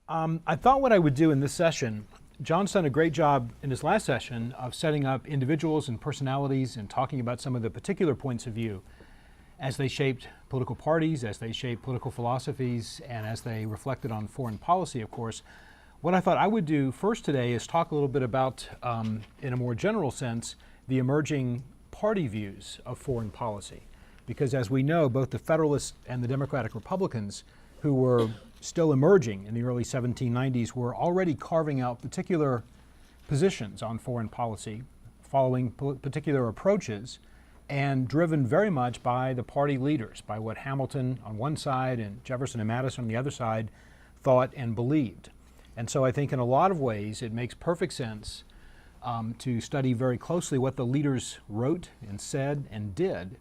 I thought what I would do in this session, John's done a great job in his last session of setting up individuals and personalities and talking about some of the particular points of view as they shaped political parties, as they shaped political philosophies, and as they reflected on foreign policy, of course. What I thought I would do first today is talk a little bit about, in a more general sense, the emerging party views of foreign policy. Because as we know, both the Federalists and the Democratic Republicans, who were still emerging in the early 1790s, were already carving out particular positions on foreign policy, following particular approaches, and driven very much by the party leaders, by what Hamilton on one side and Jefferson and Madison on the other side thought and believed. And so I think in a lot of ways it makes perfect sense to study very closely what the leaders wrote and said and did,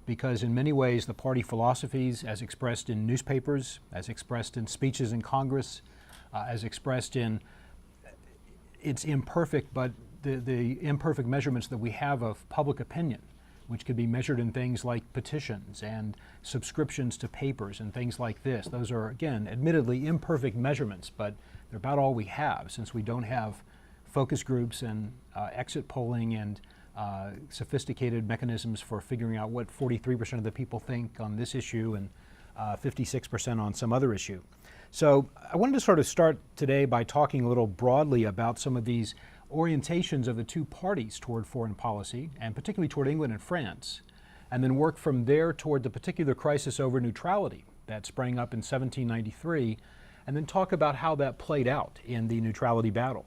because in many ways the party philosophies as expressed in newspapers, as expressed in speeches in Congress, as expressed in, it's imperfect, but the imperfect measurements that we have of public opinion, which could be measured in things like petitions and subscriptions to papers and things like this. Those are, again, admittedly imperfect measurements, but they're about all we have, since we don't have focus groups and exit polling and sophisticated mechanisms for figuring out what 43% of the people think on this issue and 56% on some other issue. So I wanted to sort of start today by talking a little broadly about some of these orientations of the two parties toward foreign policy, and particularly toward England and France, and then work from there toward the particular crisis over neutrality that sprang up in 1793, and then talk about how that played out in the neutrality battle.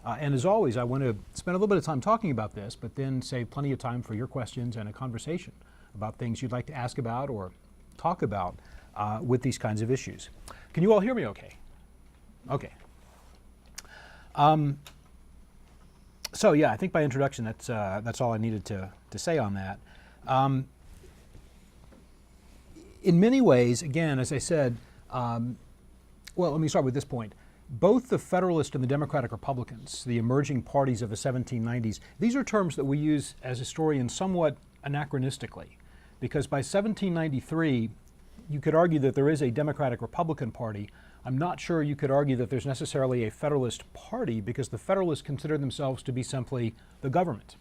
And as always, I want to spend a little bit of time talking about this, but then save plenty of time for your questions and a conversation about things you'd like to ask about or talk about with these kinds of issues. Can you all hear me okay? Okay. So yeah, I think by introduction that's all I needed to say on that. In many ways, again, as I said, well, let me start with this point. Both the Federalists and the Democratic Republicans, the emerging parties of the 1790s, these are terms that we use as historians somewhat anachronistically, because by 1793, you could argue that there is a Democratic Republican Party. I'm not sure you could argue that there's necessarily a Federalist Party, because the Federalists consider themselves to be simply the government.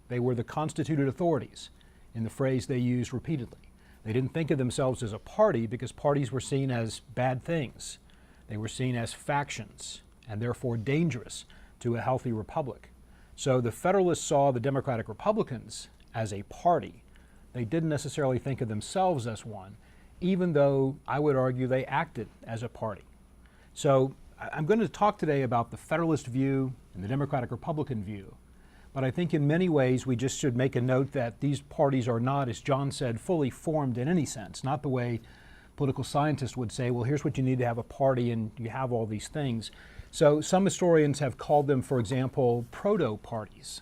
They were the constituted authorities, in the phrase they used repeatedly. They didn't think of themselves as a party because parties were seen as bad things. They were seen as factions and therefore dangerous to a healthy republic. So the Federalists saw the Democratic Republicans as a party. They didn't necessarily think of themselves as one, even though I would argue they acted as a party. So I'm going to talk today about the Federalist view and the Democratic Republican view. But I think in many ways we just should make a note that these parties are not, as John said, fully formed in any sense. Not the way political scientists would say, well, here's what you need to have a party and you have all these things. So some historians have called them, for example, proto-parties.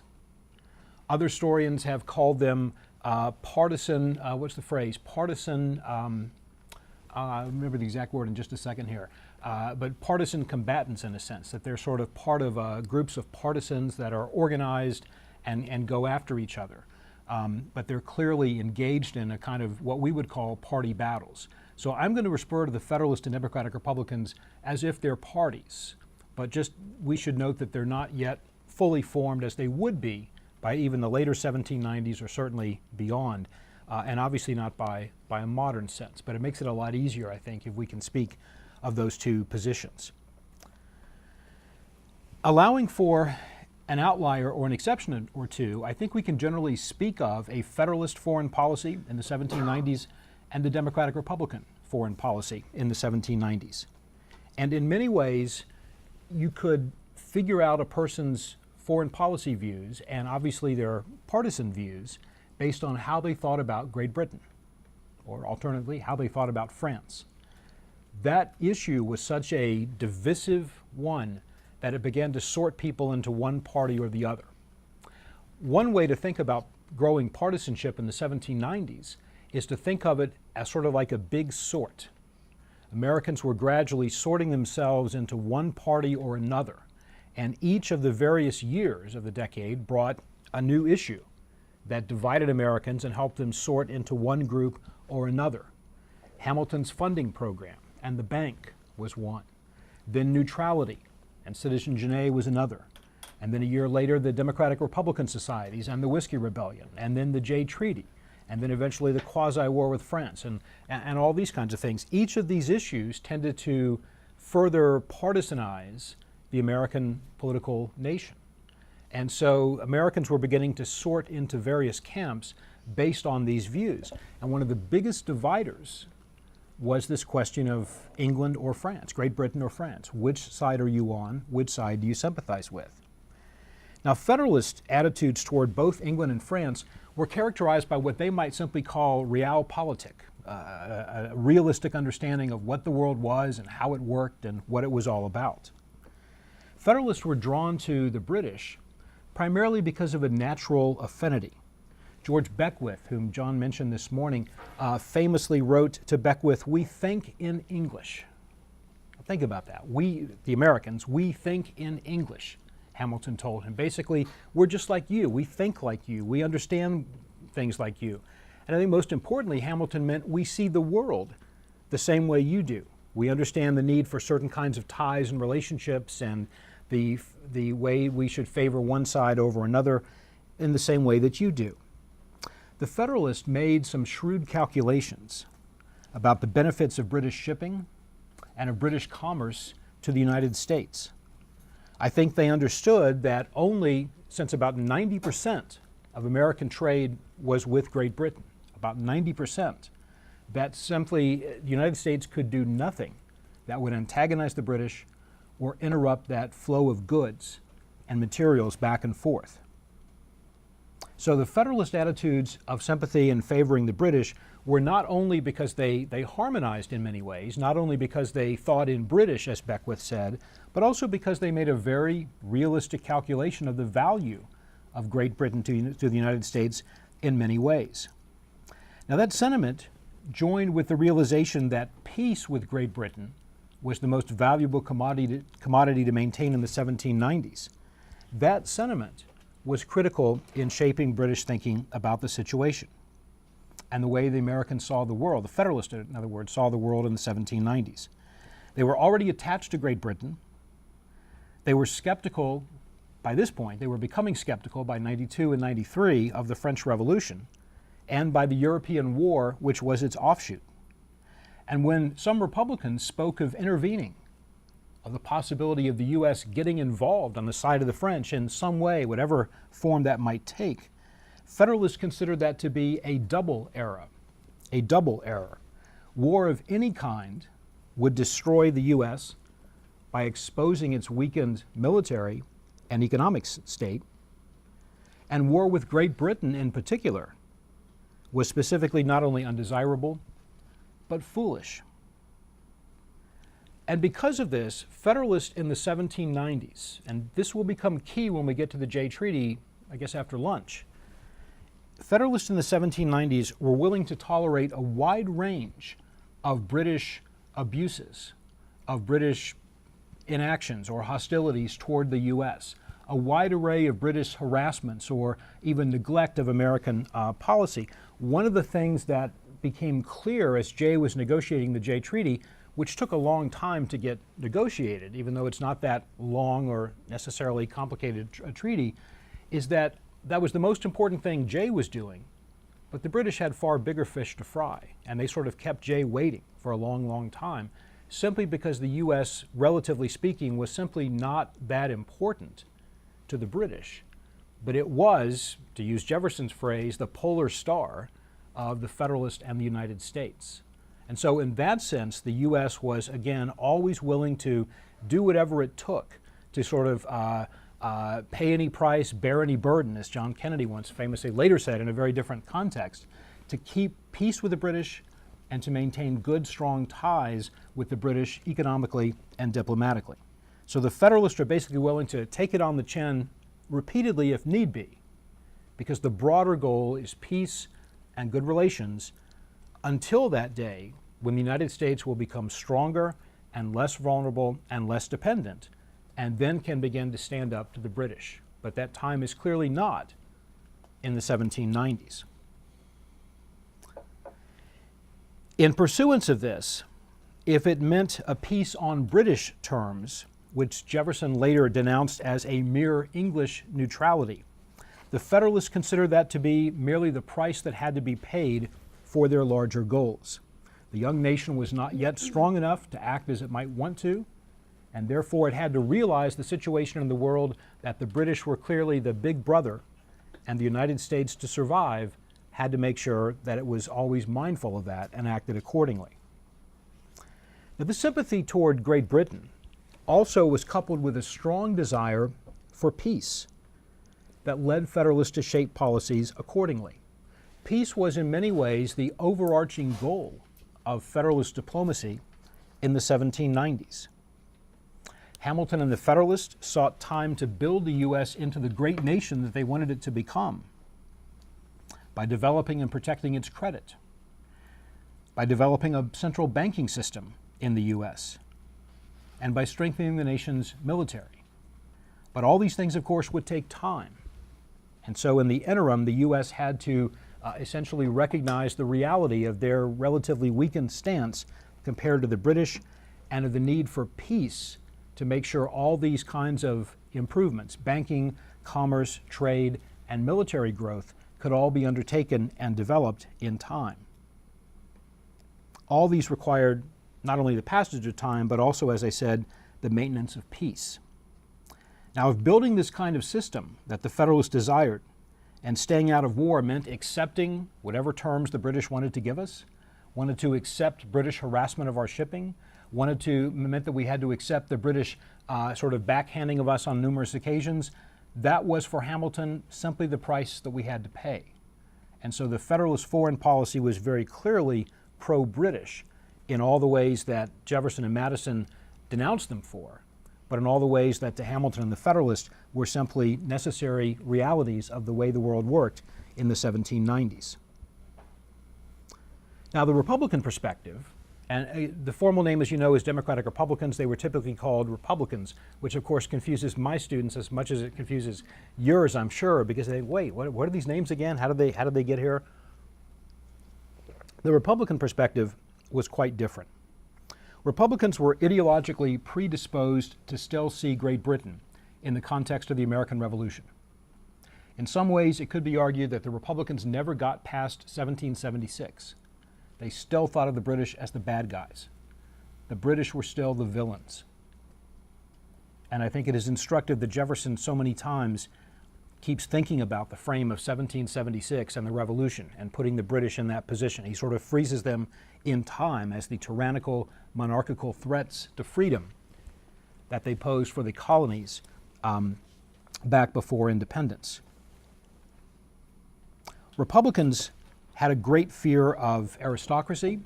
Other historians have called them partisan, what's the phrase? Partisan, I'll remember the exact word in just a second here, but partisan combatants in a sense, that they're sort of part of groups of partisans that are organized and go after each other. But they're clearly engaged in a kind of what we would call party battles. So I'm going to refer to the Federalist and Democratic Republicans as if they're parties, but just we should note that they're not yet fully formed as they would be by even the later 1790s or certainly beyond, and obviously not by a modern sense. But it makes it a lot easier, I think, if we can speak of those two positions. Allowing for an outlier or an exception or two, I think we can generally speak of a Federalist foreign policy in the 1790s and the Democratic Republican foreign policy in the 1790s. And in many ways, you could figure out a person's foreign policy views, and obviously their partisan views, based on how they thought about Great Britain, or alternatively, how they thought about France. That issue was such a divisive one that it began to sort people into one party or the other. One way to think about growing partisanship in the 1790s is to think of it as sort of like a big sort. Americans were gradually sorting themselves into one party or another, and each of the various years of the decade brought a new issue that divided Americans and helped them sort into one group or another. Hamilton's funding program and the bank was one. then neutrality, and Citizen Genet was another. And then a year later, the Democratic Republican Societies and the Whiskey Rebellion, and then the Jay Treaty, and then eventually the quasi-war with France, and all these kinds of things. Each of these issues tended to further partisanize the American political nation. And so Americans were beginning to sort into various camps based on these views. And one of the biggest dividers was this question of England or France, Great Britain or France. Which side are you on? Which side do you sympathize with? Now, Federalist attitudes toward both England and France were characterized by what they might simply call realpolitik, a realistic understanding of what the world was and how it worked and what it was all about. Federalists were drawn to the British primarily because of a natural affinity. George Beckwith, whom John mentioned this morning, famously wrote to Beckwith, "We think in English." Think about that. We, the Americans, we think in English, Hamilton told him. Basically, we're just like you. We think like you. We understand things like you. And I think most importantly, Hamilton meant we see the world the same way you do. We understand the need for certain kinds of ties and relationships and the way we should favor one side over another in the same way that you do. The Federalists made some shrewd calculations about the benefits of British shipping and of British commerce to the United States. I think they understood that only since about 90% of American trade was with Great Britain, about 90%, that simply the United States could do nothing that would antagonize the British or interrupt that flow of goods and materials back and forth. So the Federalist attitudes of sympathy and favoring the British were not only because they harmonized in many ways, not only because they thought in British, as Beckwith said, but also because they made a very realistic calculation of the value of Great Britain to the United States in many ways. Now that sentiment, joined with the realization that peace with Great Britain was the most valuable commodity to maintain in the 1790s, that sentiment was critical in shaping British thinking about the situation and the way the Americans saw the world. The Federalists, in other words, saw the world in the 1790s. They were already attached to Great Britain. They were skeptical by this point. They were becoming skeptical by 92 and 93 of the French Revolution and by the European War, which was its offshoot. And when some Republicans spoke of intervening, of the possibility of the U.S. getting involved on the side of the French in some way, whatever form that might take, Federalists considered that to be a double error. A double error. War of any kind would destroy the U.S. by exposing its weakened military and economic state, and war with Great Britain in particular was specifically not only undesirable, but foolish. And because of this, Federalists in the 1790s, and this will become key when we get to the Jay Treaty, I guess after lunch, Federalists in the 1790s were willing to tolerate a wide range of British abuses, of British inactions or hostilities toward the U.S., a wide array of British harassments or even neglect of American policy. One of the things that became clear as Jay was negotiating the Jay Treaty, which took a long time to get negotiated, even though it's not that long or necessarily complicated a treaty, is that that was the most important thing Jay was doing, but the British had far bigger fish to fry, and they sort of kept Jay waiting for a long, long time, simply because the U.S., relatively speaking, was simply not that important to the British. But it was, to use Jefferson's phrase, the polar star of the Federalist and the United States. And so in that sense, the U.S. was, again, always willing to do whatever it took to sort of pay any price, bear any burden, as John Kennedy once famously later said in a very different context, to keep peace with the British and to maintain good, strong ties with the British economically and diplomatically. So the Federalists are basically willing to take it on the chin repeatedly if need be, because the broader goal is peace and good relations until that day when the United States will become stronger and less vulnerable and less dependent, and then can begin to stand up to the British. But that time is clearly not in the 1790s. In pursuance of this, if it meant a peace on British terms, which Jefferson later denounced as a mere English neutrality, the Federalists considered that to be merely the price that had to be paid for their larger goals. The young nation was not yet strong enough to act as it might want to, and therefore it had to realize the situation in the world that the British were clearly the big brother, and the United States, to survive, had to make sure that it was always mindful of that and acted accordingly. Now, the sympathy toward Great Britain also was coupled with a strong desire for peace that led Federalists to shape policies accordingly. Peace was in many ways the overarching goal of Federalist diplomacy in the 1790s. Hamilton and the Federalists sought time to build the U.S. into the great nation that they wanted it to become by developing and protecting its credit, by developing a central banking system in the U.S., and by strengthening the nation's military. But all these things, of course, would take time. And so in the interim, the U.S. had to essentially recognize the reality of their relatively weakened stance compared to the British, and of the need for peace to make sure all these kinds of improvements, banking, commerce, trade, and military growth, could all be undertaken and developed in time. All these required not only the passage of time, but also, as I said, the maintenance of peace. Now, if building this kind of system that the Federalists desired and staying out of war meant accepting whatever terms the British wanted to give us, wanted to accept British harassment of our shipping, meant that we had to accept the British sort of backhanding of us on numerous occasions, that was for Hamilton simply the price that we had to pay. And so the Federalist foreign policy was very clearly pro-British in all the ways that Jefferson and Madison denounced them for, but in all the ways that to Hamilton and the Federalists were simply necessary realities of the way the world worked in the 1790s. Now, the Republican perspective, and the formal name, as you know, is Democratic Republicans. They were typically called Republicans, which of course confuses my students as much as it confuses yours, I'm sure, because they wait, what are these names again? How did they get here? The Republican perspective was quite different. Republicans were ideologically predisposed to still see Great Britain in the context of the American Revolution. In some ways, it could be argued that the Republicans never got past 1776. They still thought of the British as the bad guys. The British were still the villains. And I think it is instructive that Jefferson so many times keeps thinking about the frame of 1776 and the Revolution and putting the British in that position. He sort of freezes them in time as the tyrannical, monarchical threats to freedom that they posed for the colonies back before independence. Republicans had a great fear of aristocracy,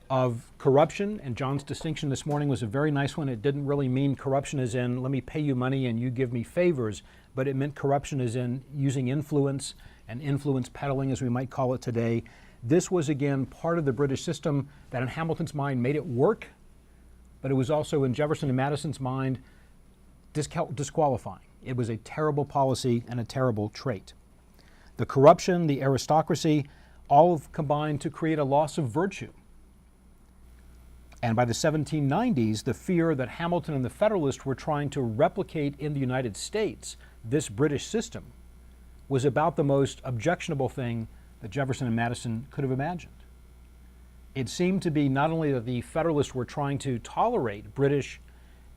of corruption, and John's distinction this morning was a very nice one. It didn't really mean corruption as in, let me pay you money and you give me favors, but it meant corruption as in using influence and influence peddling, as we might call it today. This was, again, part of the British system that in Hamilton's mind made it work, but it was also in Jefferson and Madison's mind disqualifying. It was a terrible policy and a terrible trait. The corruption, the aristocracy, all have combined to create a loss of virtue. And by the 1790s, the fear that Hamilton and the Federalists were trying to replicate in the United States this British system was about the most objectionable thing that Jefferson and Madison could have imagined. It seemed to be not only that the Federalists were trying to tolerate British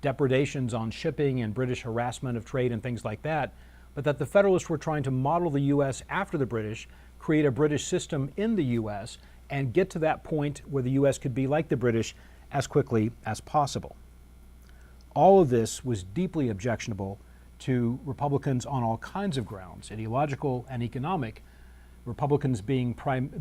depredations on shipping and British harassment of trade and things like that, but that the Federalists were trying to model the U.S. after the British, create a British system in the U.S., and get to that point where the U.S. could be like the British as quickly as possible. All of this was deeply objectionable to Republicans on all kinds of grounds, ideological and economic, Republicans being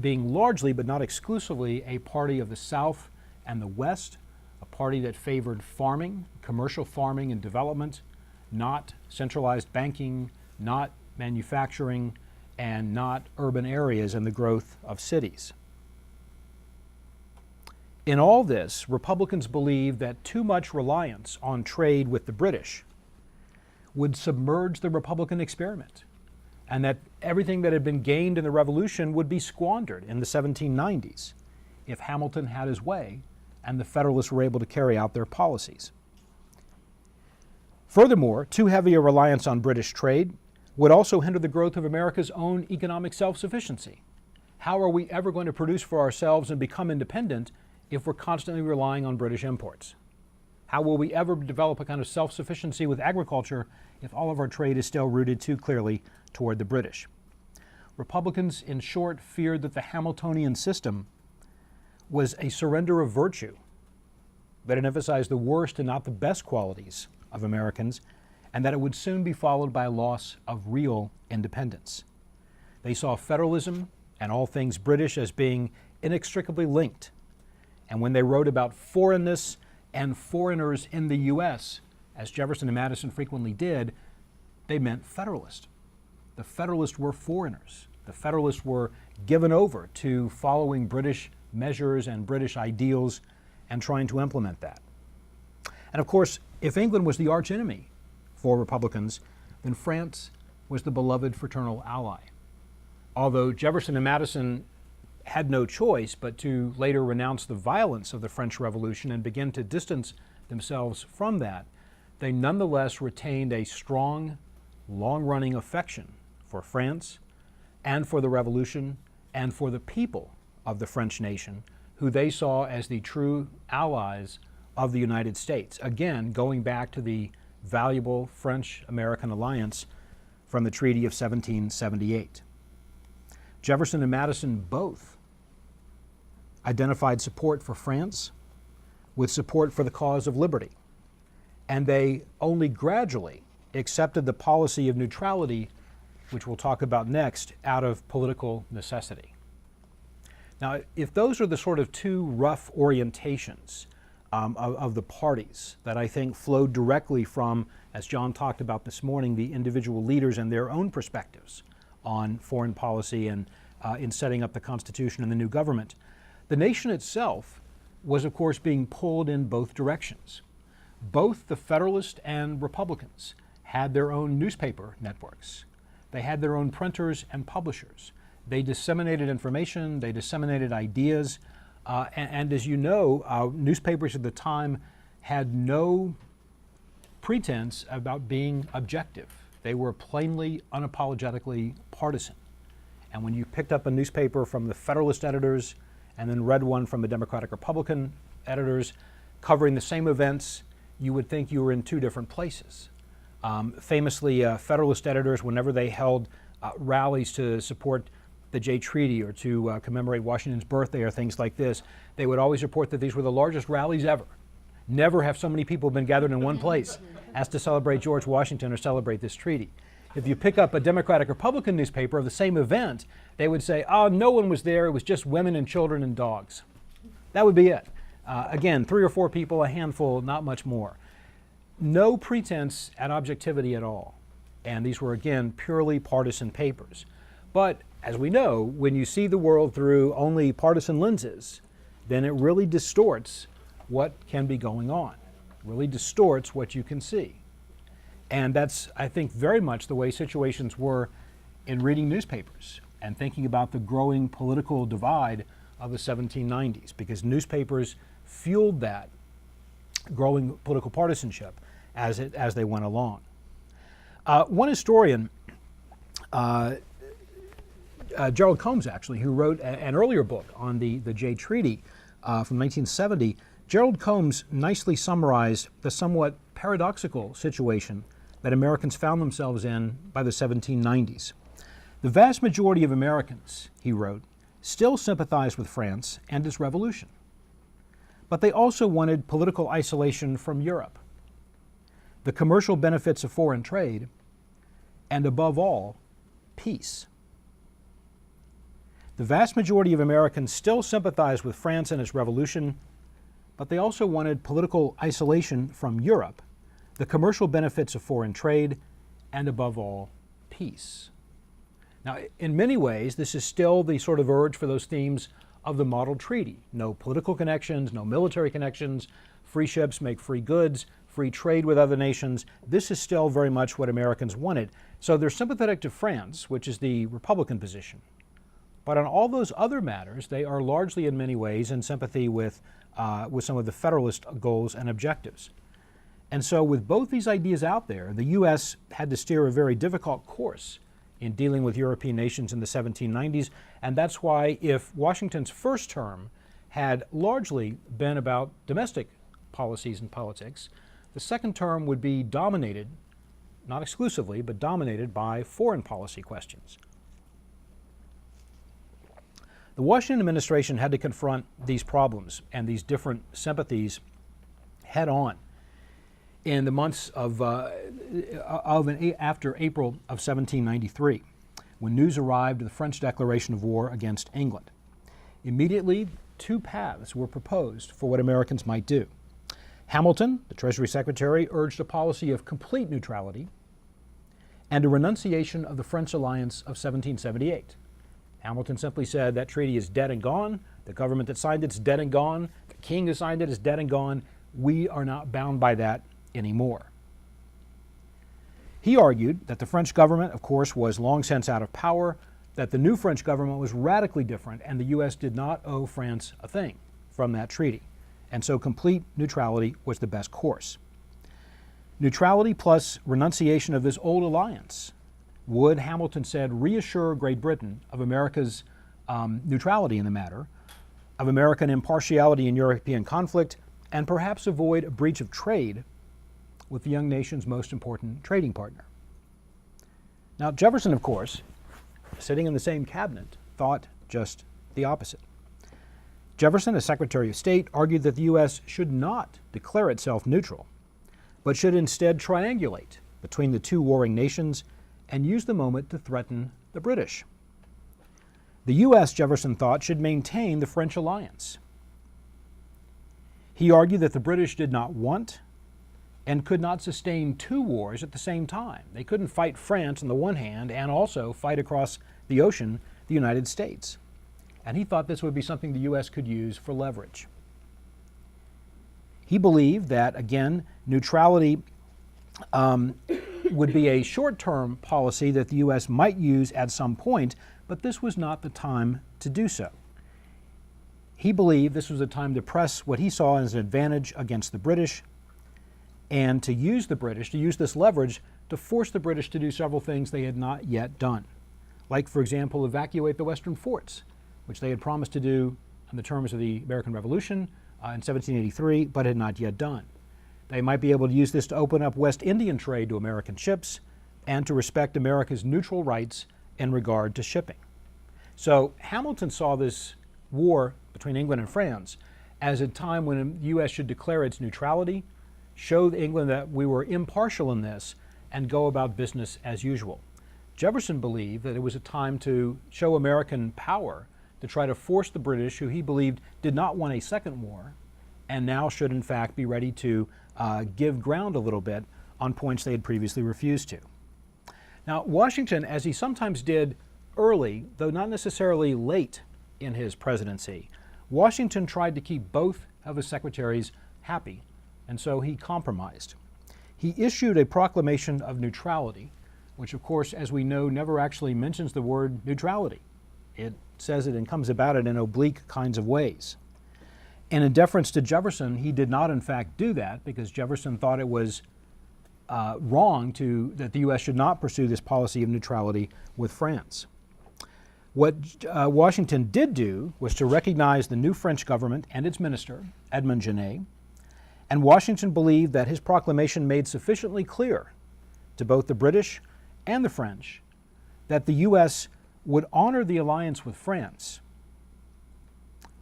largely, but not exclusively, a party of the South and the West, a party that favored farming, commercial farming and development, not centralized banking, not manufacturing, and not urban areas and the growth of cities. In all this, Republicans believed that too much reliance on trade with the British would submerge the Republican experiment, and that everything that had been gained in the Revolution would be squandered in the 1790s if Hamilton had his way and the Federalists were able to carry out their policies. Furthermore, too heavy a reliance on British trade would also hinder the growth of America's own economic self-sufficiency. How are we ever going to produce for ourselves and become independent if we're constantly relying on British imports? How will we ever develop a kind of self-sufficiency with agriculture if all of our trade is still rooted too clearly toward the British? Republicans, in short, feared that the Hamiltonian system was a surrender of virtue, that it emphasized the worst and not the best qualities of Americans, and that it would soon be followed by a loss of real independence. They saw federalism and all things British as being inextricably linked. And when they wrote about foreignness and foreigners in the U.S., as Jefferson and Madison frequently did, they meant Federalist. The Federalists were foreigners. The Federalists were given over to following British measures and British ideals and trying to implement that. And of course, if England was the archenemy for Republicans, then France was the beloved fraternal ally. Although Jefferson and Madison had no choice but to later renounce the violence of the French Revolution and begin to distance themselves from that, they nonetheless retained a strong, long-running affection for France and for the Revolution and for the people of the French nation, who they saw as the true allies of the United States. Again, going back to the valuable French-American alliance from the Treaty of 1778. Jefferson and Madison both identified support for France with support for the cause of liberty, and they only gradually accepted the policy of neutrality, which we'll talk about next, out of political necessity. Now, if those are the sort of two rough orientations of the parties that I think flowed directly from, as John talked about this morning, the individual leaders and their own perspectives on foreign policy and in setting up the Constitution and the new government, the nation itself was, of course, being pulled in both directions. Both the Federalists and Republicans had their own newspaper networks. They had their own printers and publishers. They disseminated information, they disseminated ideas, and as you know, newspapers at the time had no pretense about being objective. They were plainly, unapologetically partisan. And when you picked up a newspaper from the Federalist editors and then read one from the Democratic Republican editors covering the same events, you would think you were in two different places. Famously, Federalist editors, whenever they held rallies to support the Jay Treaty or to commemorate Washington's birthday or things like this, they would always report that these were the largest rallies ever. Never have so many people been gathered in one place as to celebrate George Washington or celebrate this treaty. If you pick up a Democratic Republican newspaper of the same event, they would say, oh, no one was there, it was just women and children and dogs. That would be it. Again, 3 or 4 people, a handful, not much more. No pretense at objectivity at all. And these were, again, purely partisan papers. But as we know, when you see the world through only partisan lenses, then it really distorts what can be going on, really distorts what you can see. And that's, I think, very much the way situations were in reading newspapers and thinking about the growing political divide of the 1790s, because newspapers fueled that growing political partisanship as they went along. One historian, Gerald Combs, actually, who wrote an earlier book on the Jay Treaty from 1970, Gerald Combs nicely summarized the somewhat paradoxical situation that Americans found themselves in by the 1790s. The vast majority of Americans, he wrote, still sympathized with France and its revolution. But they also wanted political isolation from Europe, the commercial benefits of foreign trade, and above all, peace. The vast majority of Americans still sympathized with France and its revolution, but they also wanted political isolation from Europe, the commercial benefits of foreign trade, and above all, peace. Now, in many ways, this is still the sort of urge for those themes of the model treaty. No political connections, no military connections, free ships make free goods, free trade with other nations. This is still very much what Americans wanted. So they're sympathetic to France, which is the Republican position, But on all those other matters, they are largely in many ways in sympathy with some of the Federalist goals and objectives. And so with both these ideas out there, the U.S. had to steer a very difficult course in dealing with European nations in the 1790s. And that's why if Washington's first term had largely been about domestic policies and politics, the second term would be dominated, not exclusively, but dominated by foreign policy questions. The Washington administration had to confront these problems and these different sympathies head on in the months after April of 1793, when news arrived of the French declaration of war against England. Immediately, two paths were proposed for what Americans might do. Hamilton, the Treasury Secretary, urged a policy of complete neutrality and a renunciation of the French alliance of 1778. Hamilton simply said that treaty is dead and gone. The government that signed it is dead and gone. The king who signed it is dead and gone. We are not bound by that anymore. He argued that the French government, of course, was long since out of power, that the new French government was radically different, and the U.S. did not owe France a thing from that treaty. And so complete neutrality was the best course. Neutrality plus renunciation of this old alliance would, Hamilton said, reassure Great Britain of America's neutrality in the matter, of American impartiality in European conflict, and perhaps avoid a breach of trade with the young nation's most important trading partner. Now, Jefferson, of course, sitting in the same cabinet, thought just the opposite. Jefferson, as Secretary of State, argued that the U.S. should not declare itself neutral, but should instead triangulate between the two warring nations and use the moment to threaten the British. The U.S., Jefferson thought, should maintain the French alliance. He argued that the British did not want and could not sustain two wars at the same time. They couldn't fight France on the one hand and also fight across the ocean the United States. And he thought this would be something the U.S. could use for leverage. He believed that, again, neutrality would be a short-term policy that the U.S. might use at some point, but this was not the time to do so. He believed this was a time to press what he saw as an advantage against the British and to use the British, to use this leverage to force the British to do several things they had not yet done. Like, for example, evacuate the Western forts, which they had promised to do in the terms of the American Revolution in 1783, but had not yet done. They might be able to use this to open up West Indian trade to American ships and to respect America's neutral rights in regard to shipping. So Hamilton saw this war between England and France as a time when the U.S. should declare its neutrality, show England that we were impartial in this, and go about business as usual. Jefferson believed that it was a time to show American power, to try to force the British, who he believed did not want a second war, and now should in fact be ready to give ground a little bit on points they had previously refused to. Now, Washington, as he sometimes did early, though not necessarily late in his presidency, Washington tried to keep both of his secretaries happy, and so he compromised. He issued a Proclamation of Neutrality, which of course, as we know, never actually mentions the word neutrality. It says it and comes about it in oblique kinds of ways. And in deference to Jefferson, he did not in fact do that, because Jefferson thought it was wrong that the U.S. should not pursue this policy of neutrality with France. What Washington did do was to recognize the new French government and its minister, Edmond Genet, and Washington believed that his proclamation made sufficiently clear to both the British and the French that the U.S. would honor the alliance with France,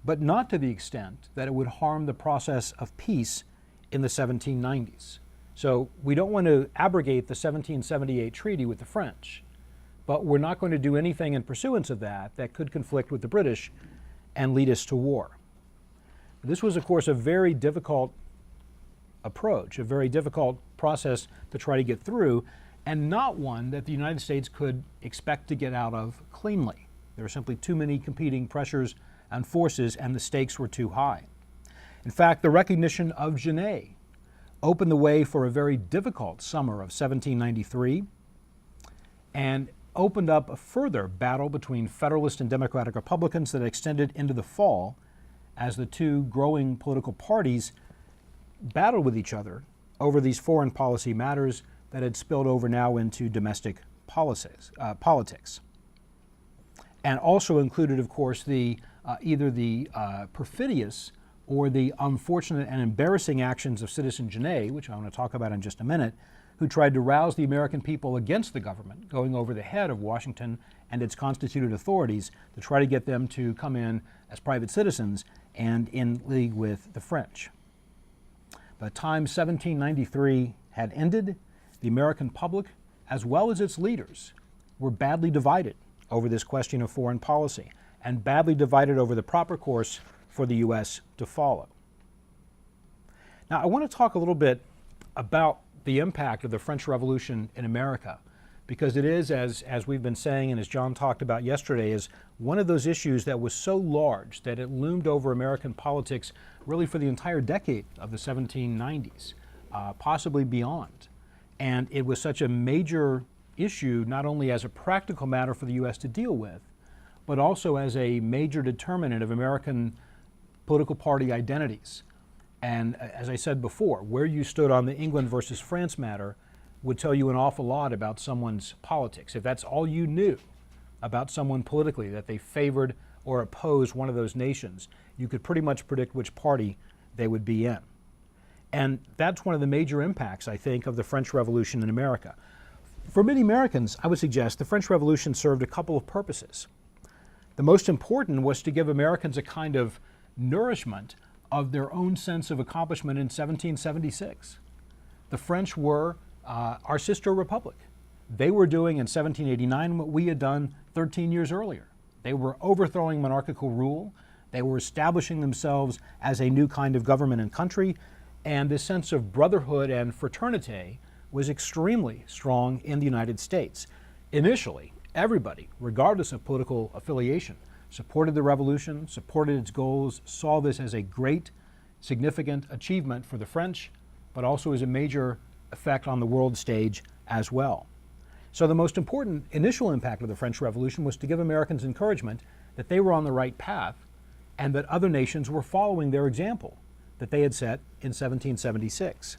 but not to the extent that it would harm the process of peace in the 1790s. So we don't want to abrogate the 1778 treaty with the French, but we're not going to do anything in pursuance of that could conflict with the British and lead us to war. This was, of course, a very difficult approach, a very difficult process to try to get through, and not one that the United States could expect to get out of cleanly. There were simply too many competing pressures and forces, and the stakes were too high. In fact, the recognition of Genet opened the way for a very difficult summer of 1793, and opened up a further battle between Federalist and Democratic Republicans that extended into the fall as the two growing political parties battled with each other over these foreign policy matters that had spilled over now into domestic politics. And also included, of course, either the perfidious or the unfortunate and embarrassing actions of Citizen Genet, which I want to talk about in just a minute, who tried to rouse the American people against the government, going over the head of Washington and its constituted authorities to try to get them to come in as private citizens and in league with the French. By the time 1793 had ended, the American public, as well as its leaders, were badly divided over this question of foreign policy and badly divided over the proper course for the U.S. to follow. Now, I want to talk a little bit about the impact of the French Revolution in America, because it is, as we've been saying and as John talked about yesterday, is one of those issues that was so large that it loomed over American politics really for the entire decade of the 1790s, possibly beyond. And it was such a major issue, not only as a practical matter for the U.S. to deal with, but also as a major determinant of American political party identities. And as I said before, where you stood on the England versus France matter would tell you an awful lot about someone's politics. If that's all you knew about someone politically, that they favored or opposed one of those nations, you could pretty much predict which party they would be in. And that's one of the major impacts, I think, of the French Revolution in America. For many Americans, I would suggest the French Revolution served a couple of purposes. The most important was to give Americans a kind of nourishment of their own sense of accomplishment in 1776. The French were our sister republic. They were doing in 1789 what we had done 13 years earlier. They were overthrowing monarchical rule. They were establishing themselves as a new kind of government and country, and this sense of brotherhood and fraternity was extremely strong in the United States. Initially, everybody, regardless of political affiliation, supported the revolution, supported its goals, saw this as a great, significant achievement for the French, but also as a major effect on the world stage as well. So the most important initial impact of the French Revolution was to give Americans encouragement that they were on the right path and that other nations were following their example that they had set in 1776.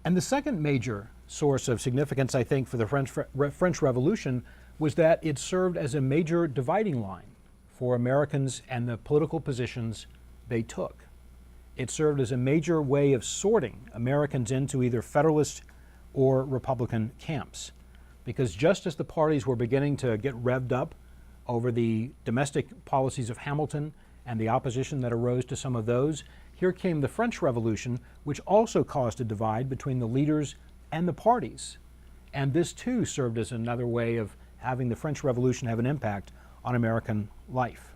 And the second major source of significance, I think, for the French Revolution was that it served as a major dividing line for Americans and the political positions they took. It served as a major way of sorting Americans into either Federalist or Republican camps. Because just as the parties were beginning to get revved up over the domestic policies of Hamilton and the opposition that arose to some of those, here came the French Revolution, which also caused a divide between the leaders and the parties. And this too served as another way of having the French Revolution have an impact on American life.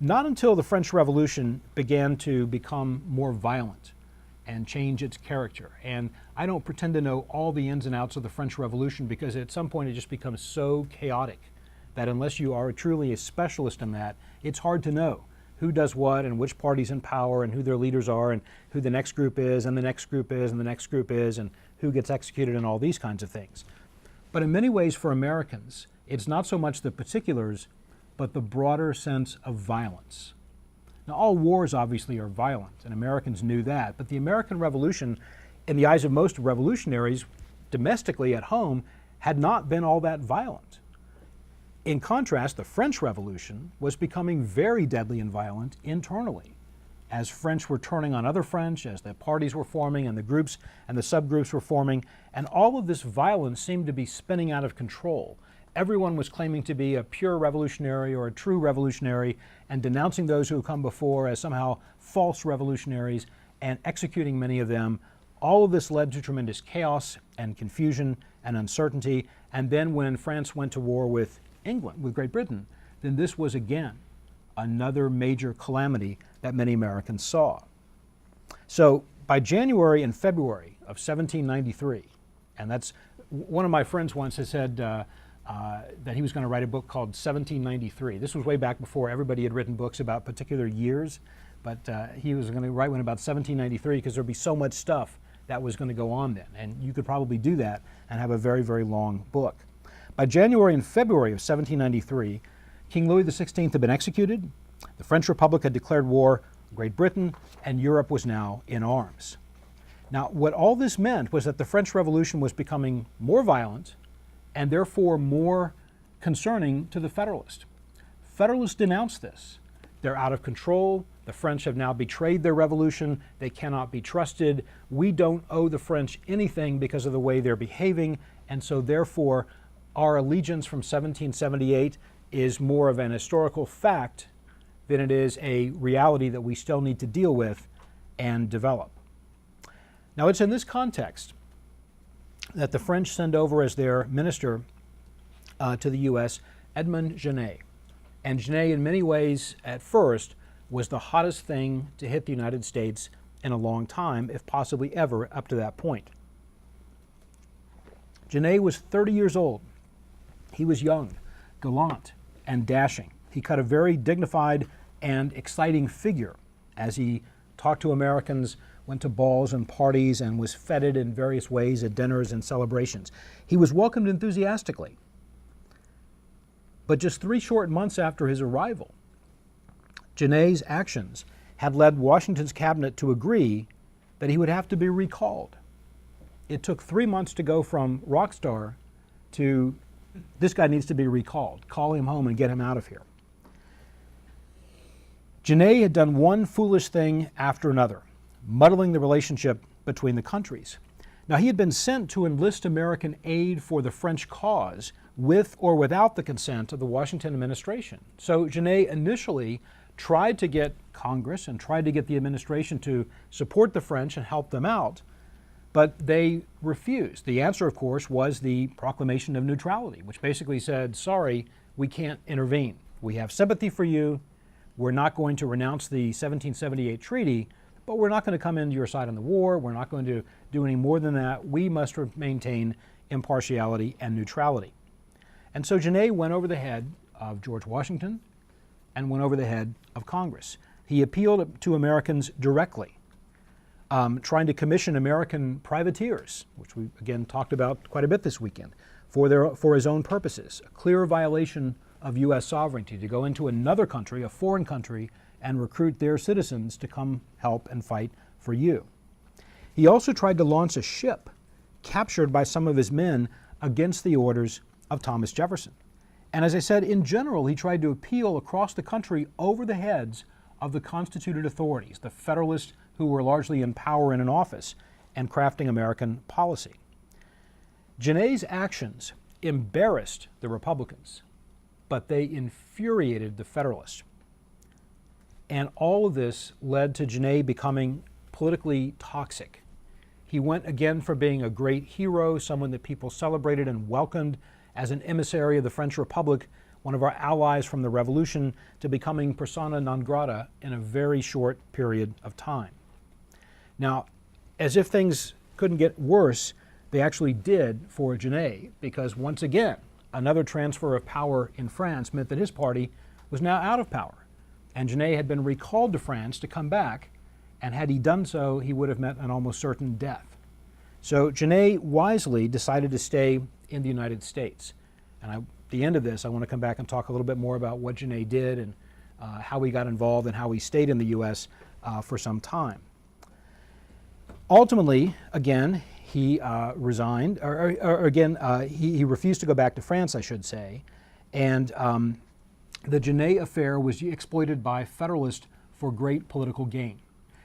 Not until the French Revolution began to become more violent and change its character. And I don't pretend to know all the ins and outs of the French Revolution, because at some point it just becomes so chaotic that unless you are truly a specialist in that, it's hard to know who does what and which party's in power and who their leaders are and who the next group is and the next group is and the next group is and who gets executed and all these kinds of things. But in many ways for Americans, it's not so much the particulars, but the broader sense of violence. Now, all wars obviously are violent, and Americans knew that, but the American Revolution, in the eyes of most revolutionaries domestically at home, had not been all that violent. In contrast, the French Revolution was becoming very deadly and violent internally, as French were turning on other French, as the parties were forming and the groups and the subgroups were forming, and all of this violence seemed to be spinning out of control. Everyone was claiming to be a pure revolutionary or a true revolutionary and denouncing those who had come before as somehow false revolutionaries and executing many of them. All of this led to tremendous chaos and confusion and uncertainty. And then when France went to war with England, with Great Britain, then this was again another major calamity that many Americans saw. So by January and February of 1793, and that's one of my friends once has said that he was going to write a book called 1793. This was way back before everybody had written books about particular years, but he was going to write one about 1793 because there'd be so much stuff that was going to go on then. And you could probably do that and have a very, very long book. By January and February of 1793, King Louis XVI had been executed, the French Republic had declared war on Great Britain, and Europe was now in arms. Now, what all this meant was that the French Revolution was becoming more violent and therefore more concerning to the Federalists. Federalists denounced this. They're out of control. The French have now betrayed their revolution. They cannot be trusted. We don't owe the French anything because of the way they're behaving, and so therefore our allegiance from 1778 is more of an historical fact than it is a reality that we still need to deal with and develop. Now, it's in this context that the French send over as their minister to the U.S. Edmond Genet. And Genet, in many ways, at first, was the hottest thing to hit the United States in a long time, if possibly ever, up to that point. Genet was 30 years old. He was young, gallant, and dashing. He cut a very dignified and exciting figure as he talked to Americans, went to balls and parties, and was feted in various ways at dinners and celebrations. He was welcomed enthusiastically. But just 3 short months after his arrival, Genet's actions had led Washington's cabinet to agree that he would have to be recalled. It took 3 months to go from rock star to this guy needs to be recalled. Call him home and get him out of here. Genet had done one foolish thing after another, muddling the relationship between the countries. Now, he had been sent to enlist American aid for the French cause with or without the consent of the Washington administration. So Genet initially tried to get Congress and tried to get the administration to support the French and help them out, but they refused. The answer, of course, was the Proclamation of Neutrality, which basically said, sorry, we can't intervene. We have sympathy for you. We're not going to renounce the 1778 treaty, but we're not going to come into your side on the war. We're not going to do any more than that. We must maintain impartiality and neutrality. And so Genet went over the head of George Washington and went over the head of Congress. He appealed to Americans directly, trying to commission American privateers, which we again talked about quite a bit this weekend, for his own purposes, a clear violation of U.S. sovereignty to go into another country, a foreign country, and recruit their citizens to come help and fight for you. He also tried to launch a ship captured by some of his men against the orders of Thomas Jefferson. And as I said, in general, he tried to appeal across the country over the heads of the constituted authorities, the Federalists who were largely in power and in office and crafting American policy. Genet's actions embarrassed the Republicans, but they infuriated the Federalists. And all of this led to Genet becoming politically toxic. He went again from being a great hero, someone that people celebrated and welcomed as an emissary of the French Republic, one of our allies from the Revolution, to becoming persona non grata in a very short period of time. Now, as if things couldn't get worse, they actually did for Genet, because once again, another transfer of power in France meant that his party was now out of power. And Genet had been recalled to France to come back, and had he done so, he would have met an almost certain death. So Genet wisely decided to stay in the United States. And at the end of this, I want to come back and talk a little bit more about what Genet did and how he got involved and how he stayed in the U.S. For some time. Ultimately, again, he resigned, he refused to go back to France, I should say, and the Genet affair was exploited by Federalists for great political gain.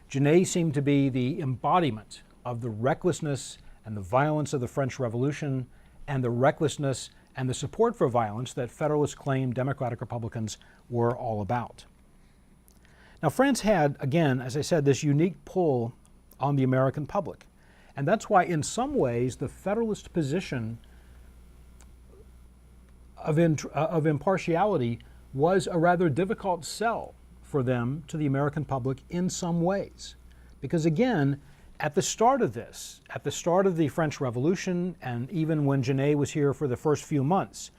Genet seemed to be the embodiment of the recklessness and the violence of the French Revolution and the recklessness and the support for violence that Federalists claimed Democratic Republicans were all about. Now, France had, again, as I said, this unique pull on the American public. And that's why, in some ways, the Federalist position of impartiality was a rather difficult sell for them to the American public in some ways. Because again, at the start of this, at the start of the French Revolution, and even when Genet was here for the first few months,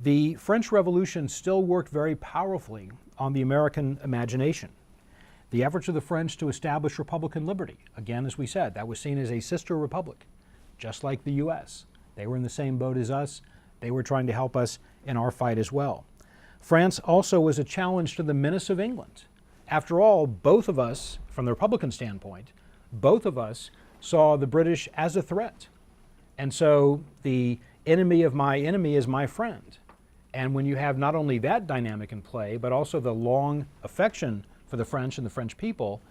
the French Revolution still worked very powerfully on the American imagination. The efforts of the French to establish Republican liberty, again, as we said, that was seen as a sister republic, just like the U.S. They were in the same boat as us. They were trying to help us in our fight as well. France also was a challenge to the menace of England. After all, both of us, from the Republican standpoint, both of us saw the British as a threat. And so the enemy of my enemy is my friend. And when you have not only that dynamic in play, but also the long affection for the French and the French people,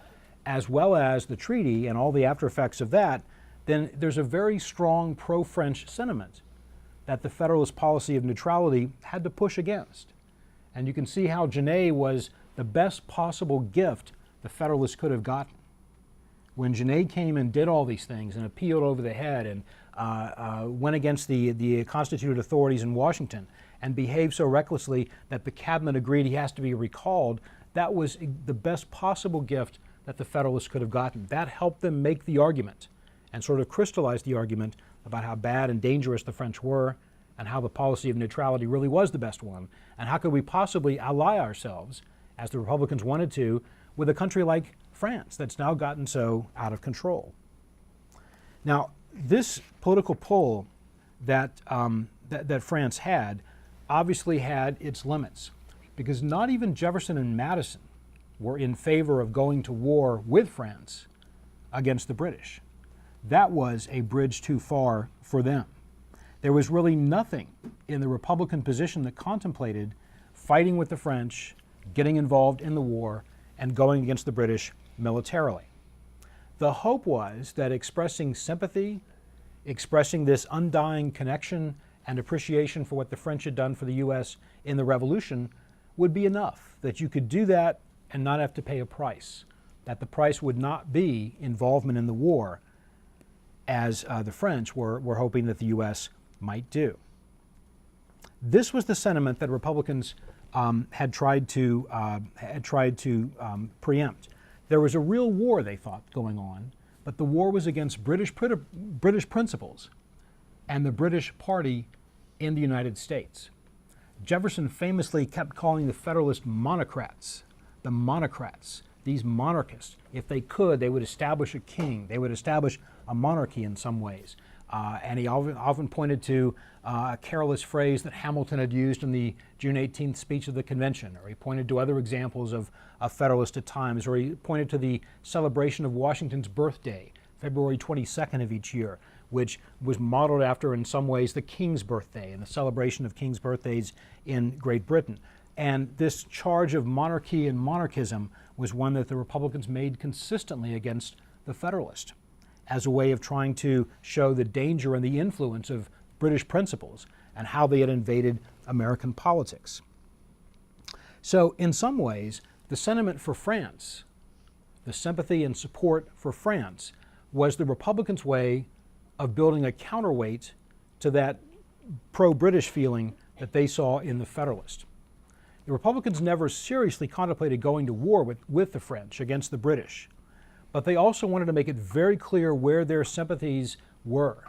as well as the treaty and all the after effects of that, then there's a very strong pro-French sentiment that the Federalist policy of neutrality had to push against. And you can see how Genet was the best possible gift the Federalists could have gotten. When Genet came and did all these things and appealed over the head and went against the constituted authorities in Washington and behaved so recklessly that the cabinet agreed he has to be recalled, that was the best possible gift that the Federalists could have gotten. That helped them make the argument and sort of crystallize the argument about how bad and dangerous the French were and how the policy of neutrality really was the best one, and how could we possibly ally ourselves, as the Republicans wanted to, with a country like France that's now gotten so out of control. Now, this political pull that France had obviously had its limits, because not even Jefferson and Madison were in favor of going to war with France against the British. That was a bridge too far for them. There was really nothing in the Republican position that contemplated fighting with the French, getting involved in the war, and going against the British militarily. The hope was that expressing sympathy, expressing this undying connection and appreciation for what the French had done for the U.S. in the Revolution would be enough, that you could do that and not have to pay a price, that the price would not be involvement in the war, as the French were hoping that the U.S. might do. This was the sentiment that Republicans had tried to preempt. There was a real war, they thought, going on, but the war was against British principles and the British party in the United States. Jefferson famously kept calling the Federalist monocrats, the monocrats, these monarchists. If they could, they would establish a king. They would establish a monarchy in some ways. And he often pointed to a careless phrase that Hamilton had used in the June 18th speech of the convention, or he pointed to other examples of Federalists at times, or he pointed to the celebration of Washington's birthday, February 22nd of each year, which was modeled after, in some ways, the King's birthday and the celebration of King's birthdays in Great Britain. And this charge of monarchy and monarchism was one that the Republicans made consistently against the Federalists, as a way of trying to show the danger and the influence of British principles and how they had invaded American politics. So in some ways, the sentiment for France, the sympathy and support for France, was the Republicans' way of building a counterweight to that pro-British feeling that they saw in the Federalists. The Republicans never seriously contemplated going to war with the French against the British, but they also wanted to make it very clear where their sympathies were.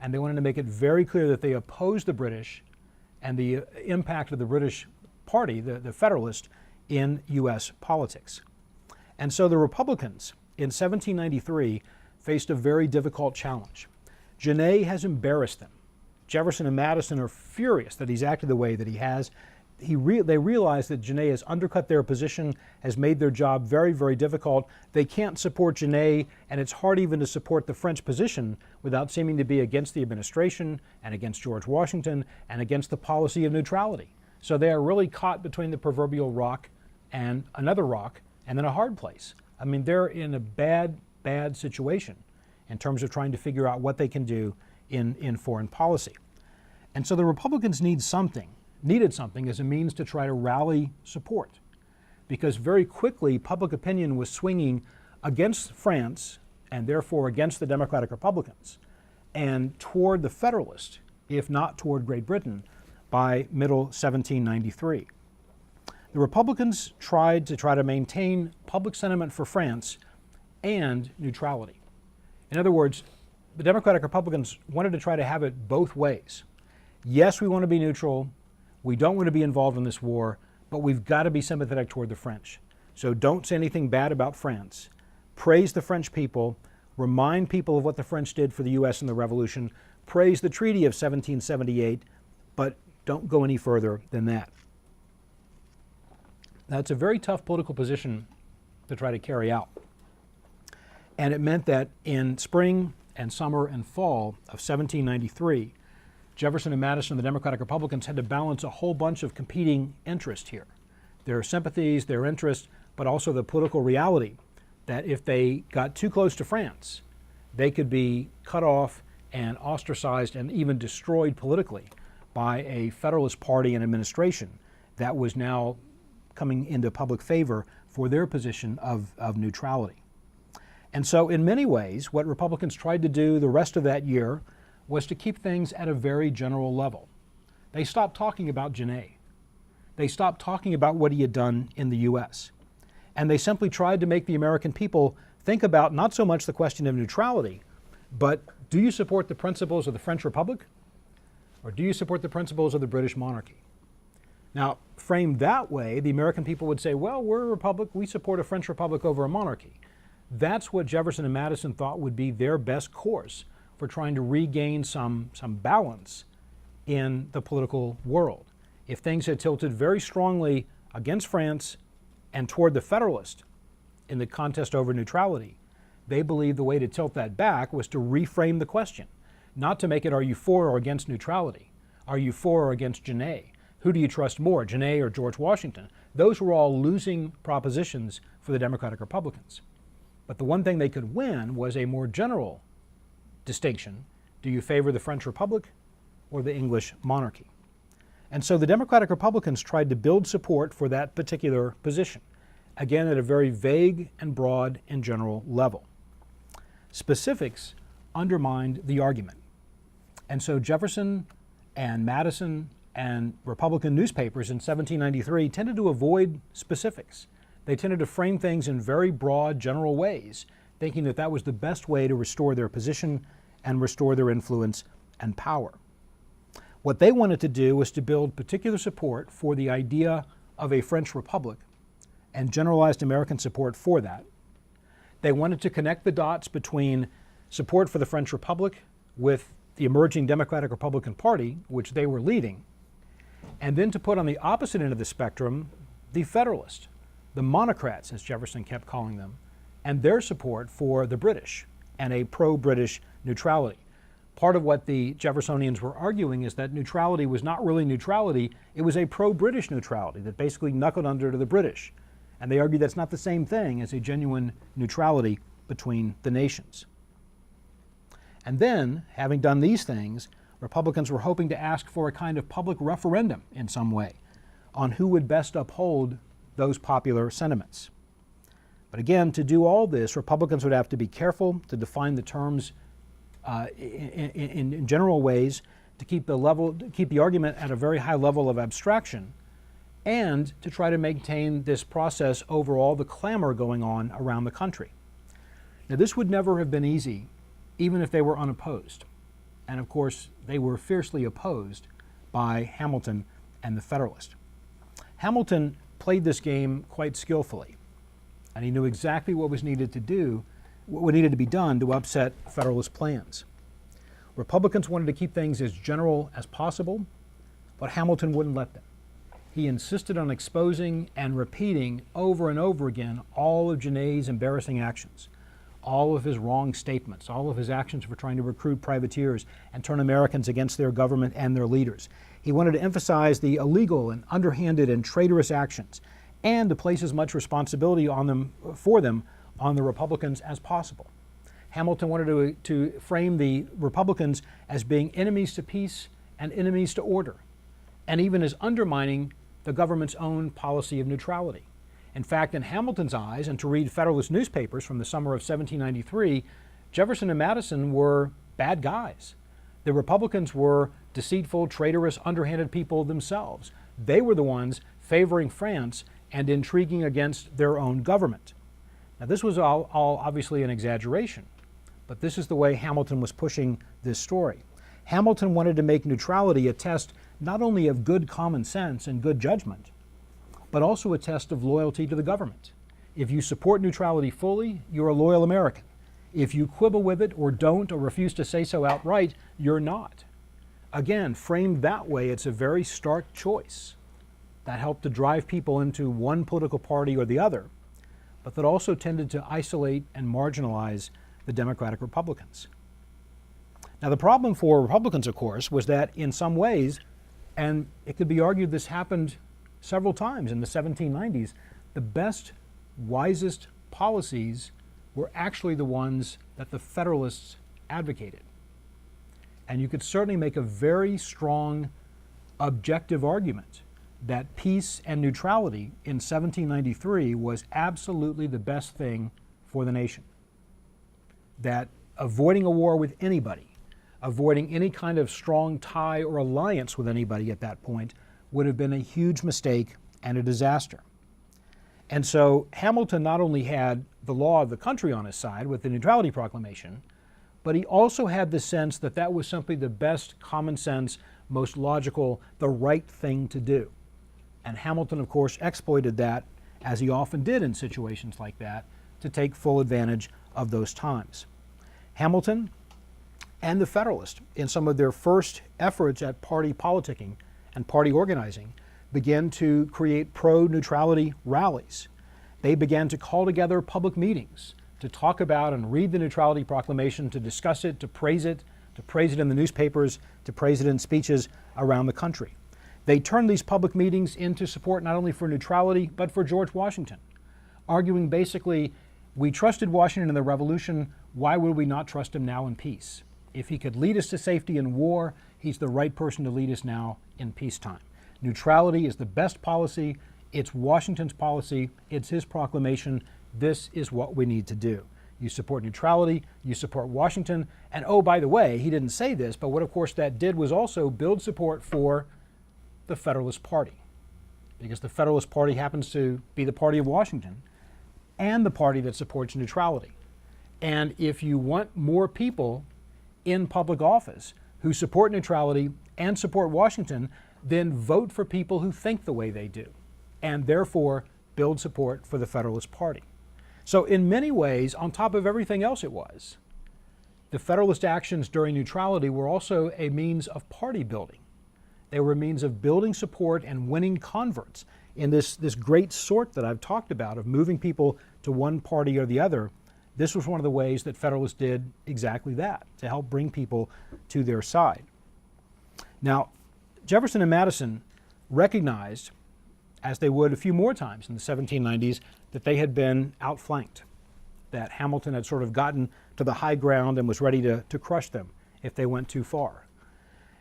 And they wanted to make it very clear that they opposed the British and the impact of the British Party, the Federalist, in U.S. politics. And so the Republicans in 1793 faced a very difficult challenge. Genet has embarrassed them. Jefferson and Madison are furious that he's acted the way that he has. They realize that Genet has undercut their position, has made their job very, very difficult. They can't support Genet, and it's hard even to support the French position without seeming to be against the administration and against George Washington and against the policy of neutrality. So they are really caught between the proverbial rock and another rock and then a hard place. I mean, they're in a bad, bad situation in terms of trying to figure out what they can do in foreign policy. And so the Republicans needed something as a means to try to rally support, because very quickly public opinion was swinging against France and therefore against the Democratic Republicans and toward the Federalists, if not toward Great Britain, by middle 1793. The Republicans tried to maintain public sentiment for France and neutrality. In other words, the Democratic Republicans wanted to try to have it both ways. Yes, we want to be neutral. We don't want to be involved in this war, but we've got to be sympathetic toward the French. So don't say anything bad about France. Praise the French people. Remind people of what the French did for the U.S. in the Revolution. Praise the Treaty of 1778, but don't go any further than that. Now, it's a very tough political position to try to carry out. And it meant that in spring and summer and fall of 1793, Jefferson and Madison, the Democratic Republicans, had to balance a whole bunch of competing interests here. Their sympathies, their interests, but also the political reality that if they got too close to France, they could be cut off and ostracized and even destroyed politically by a Federalist Party and administration that was now coming into public favor for their position of neutrality. And so in many ways, what Republicans tried to do the rest of that year was to keep things at a very general level. They stopped talking about Genet. They stopped talking about what he had done in the U.S. And they simply tried to make the American people think about not so much the question of neutrality, but do you support the principles of the French Republic, or do you support the principles of the British monarchy? Now, framed that way, the American people would say, well, we're a republic, we support a French republic over a monarchy. That's what Jefferson and Madison thought would be their best course for trying to regain some balance in the political world. If things had tilted very strongly against France and toward the Federalists in the contest over neutrality, they believed the way to tilt that back was to reframe the question, not to make it, are you for or against neutrality? Are you for or against Genet? Who do you trust more, Genet or George Washington? Those were all losing propositions for the Democratic Republicans. But the one thing they could win was a more general distinction. Do you favor the French Republic or the English monarchy? And so the Democratic Republicans tried to build support for that particular position, again at a very vague and broad and general level. Specifics undermined the argument. And so Jefferson and Madison and Republican newspapers in 1793 tended to avoid specifics. They tended to frame things in very broad, general ways, thinking that that was the best way to restore their position and restore their influence and power. What they wanted to do was to build particular support for the idea of a French Republic and generalized American support for that. They wanted to connect the dots between support for the French Republic with the emerging Democratic Republican Party, which they were leading, and then to put on the opposite end of the spectrum the Federalists, the monocrats, as Jefferson kept calling them, and their support for the British and a pro-British neutrality. Part of what the Jeffersonians were arguing is that neutrality was not really neutrality, it was a pro-British neutrality that basically knuckled under to the British. And they argued that's not the same thing as a genuine neutrality between the nations. And then, having done these things, Republicans were hoping to ask for a kind of public referendum in some way on who would best uphold those popular sentiments. But again, to do all this, Republicans would have to be careful to define the terms in general ways, to keep the argument at a very high level of abstraction, and to try to maintain this process over all the clamor going on around the country. Now, this would never have been easy, even if they were unopposed. And of course, they were fiercely opposed by Hamilton and the Federalists. Hamilton played this game quite skillfully, and he knew exactly what was needed to do, what needed to be done to upset Federalist plans. Republicans wanted to keep things as general as possible, but Hamilton wouldn't let them. He insisted on exposing and repeating over and over again all of Genet's embarrassing actions, all of his wrong statements, all of his actions for trying to recruit privateers and turn Americans against their government and their leaders. He wanted to emphasize the illegal and underhanded and traitorous actions, and to place as much responsibility for them on the Republicans as possible. Hamilton wanted to frame the Republicans as being enemies to peace and enemies to order, and even as undermining the government's own policy of neutrality. In fact, in Hamilton's eyes, and to read Federalist newspapers from the summer of 1793, Jefferson and Madison were bad guys. The Republicans were deceitful, traitorous, underhanded people themselves. They were the ones favoring France and intriguing against their own government. Now, this was all obviously an exaggeration, but this is the way Hamilton was pushing this story. Hamilton wanted to make neutrality a test not only of good common sense and good judgment, but also a test of loyalty to the government If you support neutrality fully, you're a loyal American. If you quibble with it or don't or refuse to say so outright, you're not. Again, framed that way, it's a very stark choice that helped to drive people into one political party or the other, but that also tended to isolate and marginalize the Democratic Republicans. Now, the problem for Republicans, of course, was that in some ways, and it could be argued this happened several times in the 1790s, the best, wisest policies were actually the ones that the Federalists advocated. And you could certainly make a very strong objective argument that peace and neutrality in 1793 was absolutely the best thing for the nation. That avoiding a war with anybody, avoiding any kind of strong tie or alliance with anybody at that point would have been a huge mistake and a disaster. And so Hamilton not only had the law of the country on his side with the Neutrality Proclamation, but he also had the sense that that was simply the best common sense, most logical, the right thing to do. And Hamilton, of course, exploited that, as he often did in situations like that, to take full advantage of those times. Hamilton and the Federalists, in some of their first efforts at party politicking and party organizing, began to create pro-neutrality rallies. They began to call together public meetings to talk about and read the Neutrality Proclamation, to discuss it, to praise it in the newspapers, to praise it in speeches around the country. They turned these public meetings into support not only for neutrality, but for George Washington, arguing basically, we trusted Washington in the Revolution, why would we not trust him now in peace? If he could lead us to safety in war, he's the right person to lead us now in peacetime. Neutrality is the best policy. It's Washington's policy. It's his proclamation. This is what we need to do. You support neutrality, you support Washington, and oh, by the way, he didn't say this, but what of course that did was also build support for the Federalist Party, because the Federalist Party happens to be the party of Washington and the party that supports neutrality. And if you want more people in public office who support neutrality and support Washington, then vote for people who think the way they do, and therefore build support for the Federalist Party. So in many ways, on top of everything else it was, the Federalist actions during neutrality were also a means of party building. They were a means of building support and winning converts in this great sort that I've talked about of moving people to one party or the other. This was one of the ways that Federalists did exactly that, to help bring people to their side. Now, Jefferson and Madison recognized, as they would a few more times in the 1790s, that they had been outflanked, that Hamilton had sort of gotten to the high ground and was ready to crush them if they went too far.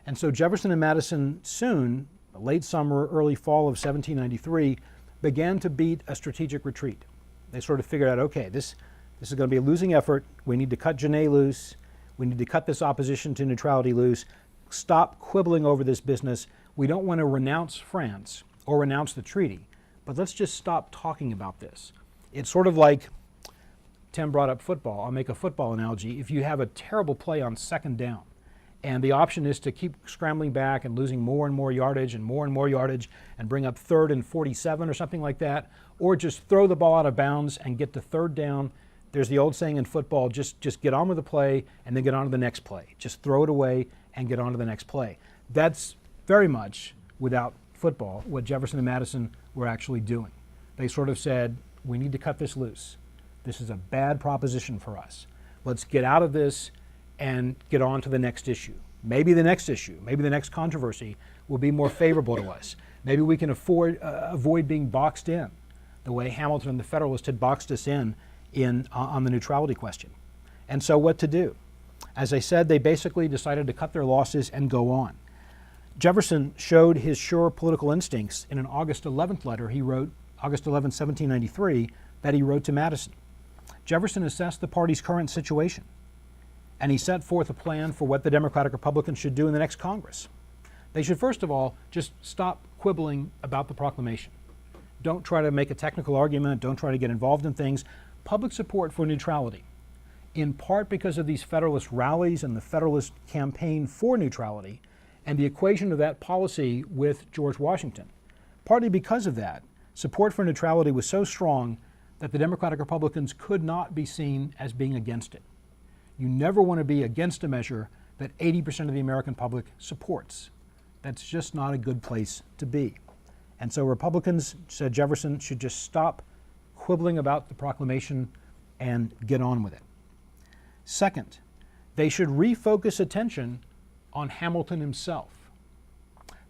And so Jefferson and Madison soon, late summer, early fall of 1793, began to beat a strategic retreat. They sort of figured out, okay, this is going to be a losing effort. We need to cut Genet loose. We need to cut this opposition to neutrality loose. Stop quibbling over this business. We don't want to renounce France or renounce the treaty, but let's just stop talking about this. It's sort of like, Tim brought up football. I'll make a football analogy. If you have a terrible play on second down, and the option is to keep scrambling back and losing more and more yardage and bring up 3rd and 47 or something like that, or just throw the ball out of bounds and get to 3rd down. There's the old saying in football, just get on with the play and then get on to the next play. Just throw it away and get on to the next play. That's very much, without football, what Jefferson and Madison were actually doing. They sort of said, we need to cut this loose. This is a bad proposition for us. Let's get out of this and get on to the next issue. Maybe the next issue, maybe the next controversy will be more favorable to us. Maybe we can avoid being boxed in the way Hamilton and the Federalists had boxed us in on the neutrality question. And so what to do? As I said, they basically decided to cut their losses and go on. Jefferson showed his sure political instincts in an August 11th letter he wrote, August 11, 1793, that he wrote to Madison. Jefferson assessed the party's current situation, and he set forth a plan for what the Democratic Republicans should do in the next Congress. They should, first of all, just stop quibbling about the proclamation. Don't try to make a technical argument. Don't try to get involved in things. Public support for neutrality, in part because of these Federalist rallies and the Federalist campaign for neutrality and the equation of that policy with George Washington. Partly because of that, support for neutrality was so strong that the Democratic Republicans could not be seen as being against it. You never want to be against a measure that 80% of the American public supports. That's just not a good place to be. And so Republicans, said Jefferson, should just stop quibbling about the proclamation and get on with it. Second, they should refocus attention on Hamilton himself.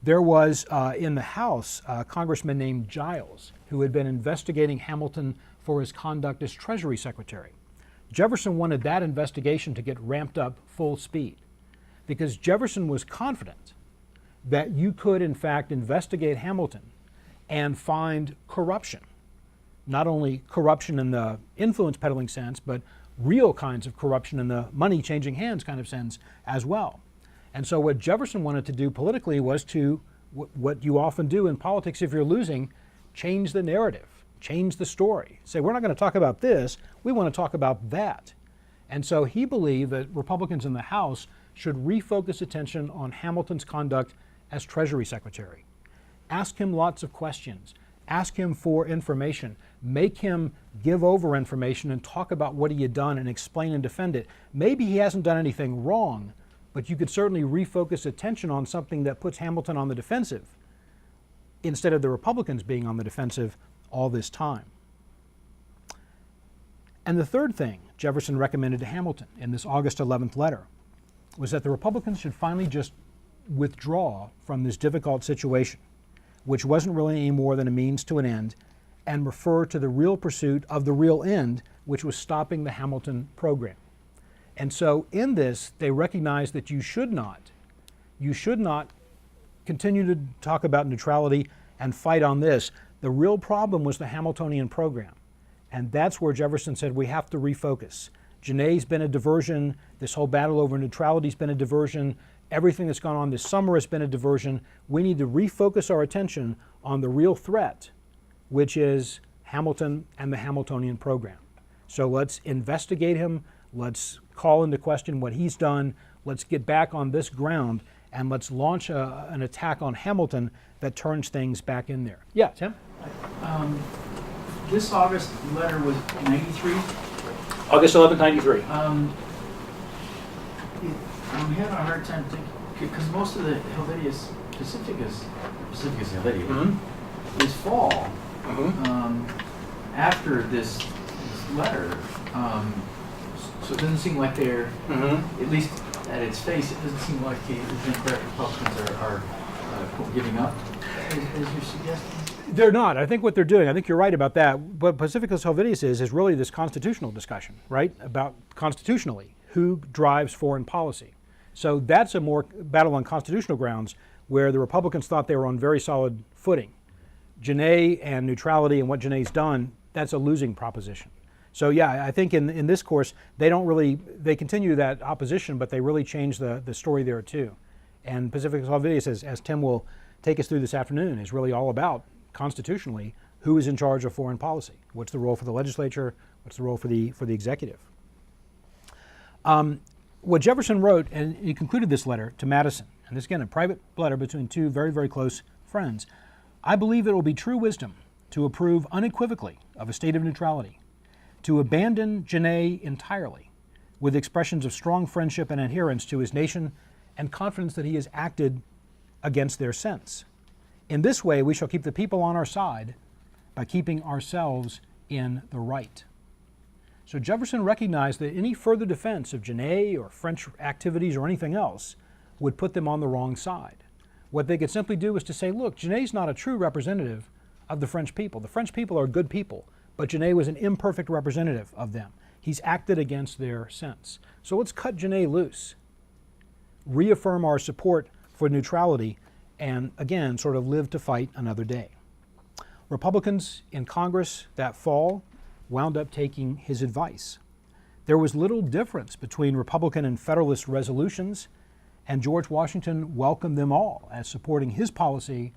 There was in the House a congressman named Giles who had been investigating Hamilton for his conduct as Treasury Secretary. Jefferson wanted that investigation to get ramped up full speed because Jefferson was confident that you could, in fact, investigate Hamilton and find corruption. Not only corruption in the influence peddling sense, but real kinds of corruption in the money changing hands kind of sense as well. And so what Jefferson wanted to do politically was to, what you often do in politics if you're losing, change the narrative, change the story. Say, we're not going to talk about this, we want to talk about that. And so he believed that Republicans in the House should refocus attention on Hamilton's conduct as Treasury Secretary. Ask him lots of questions. Ask him for information. Make him give over information and talk about what he had done and explain and defend it. Maybe he hasn't done anything wrong, but you could certainly refocus attention on something that puts Hamilton on the defensive instead of the Republicans being on the defensive all this time. And the third thing Jefferson recommended to Hamilton in this August 11th letter was that the Republicans should finally just withdraw from this difficult situation, which wasn't really any more than a means to an end, and refer to the real pursuit of the real end, which was stopping the Hamilton program. And so in this, they recognized that you should not continue to talk about neutrality and fight on this. The real problem was the Hamiltonian program. And that's where Jefferson said we have to refocus. Genet's been a diversion. This whole battle over neutrality's been a diversion. Everything that's gone on this summer has been a diversion. We need to refocus our attention on the real threat, which is Hamilton and the Hamiltonian program. So let's investigate him. Let's call into question what he's done. Let's get back on this ground and let's launch an attack on Hamilton that turns things back in there. Yeah, Tim? This August letter was 93? August 11th, 93. I'm having a hard time thinking, because most of the Helvetius Pacificus Helvetia Mm-hmm. is fall. Mm-hmm. After this letter, so it doesn't seem like they're, at least at its face, it doesn't seem like the Democratic Republicans are giving up, as you're suggesting. They're not. I think what they're doing, I think you're right about that. What Pacificus Helvetius is really this constitutional discussion, right? About constitutionally, who drives foreign policy. So that's a more battle on constitutional grounds where the Republicans thought they were on very solid footing. Genet and neutrality and what Genet's done, that's a losing proposition. So yeah, I think in this course, they continue that opposition, but they really change the story there too. And Pacificus Helvetius, as Tim will take us through this afternoon, is really all about constitutionally who is in charge of foreign policy. What's the role for the legislature? What's the role for the executive? What Jefferson wrote, and he concluded this letter to Madison, and this again a private letter between two very, very close friends. I believe it will be true wisdom to approve unequivocally of a state of neutrality, to abandon Genet entirely, with expressions of strong friendship and adherence to his nation and confidence that he has acted against their sense. In this way, we shall keep the people on our side by keeping ourselves in the right. So Jefferson recognized that any further defense of Genet or French activities or anything else would put them on the wrong side. What they could simply do was to say, look, Genet's not a true representative of the French people. The French people are good people, but Genet was an imperfect representative of them. He's acted against their sense. So let's cut Genet loose, reaffirm our support for neutrality, and again, sort of live to fight another day. Republicans in Congress that fall wound up taking his advice. There was little difference between Republican and Federalist resolutions, and George Washington welcomed them all as supporting his policy,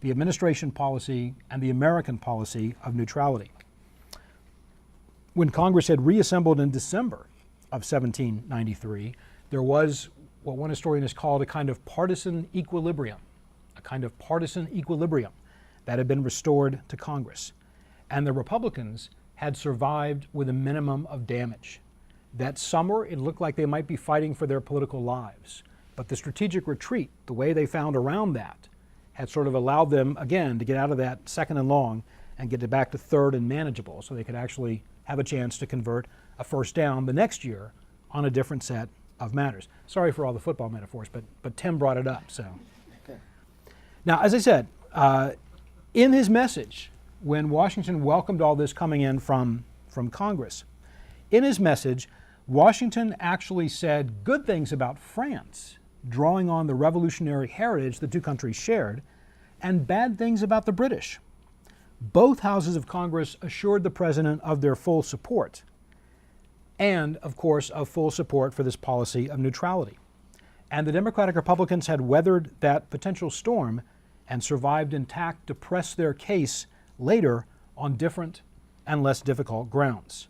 the administration policy, and the American policy of neutrality. When Congress had reassembled in December of 1793, there was what one historian has called a kind of partisan equilibrium that had been restored to Congress. And the Republicans had survived with a minimum of damage. That summer, it looked like they might be fighting for their political lives. But the strategic retreat, the way they found around that, had sort of allowed them, again, to get out of that second and long and get it back to third and manageable, so they could actually have a chance to convert a first down the next year on a different set of matters. Sorry for all the football metaphors, but Tim brought it up. So, now, as I said, in his message, when Washington welcomed all this coming in from Congress, in his message, Washington actually said good things about France, drawing on the revolutionary heritage the two countries shared, and bad things about the British. Both houses of Congress assured the president of their full support, and, of course, of full support for this policy of neutrality. And the Democratic Republicans had weathered that potential storm and survived intact to press their case later on different and less difficult grounds.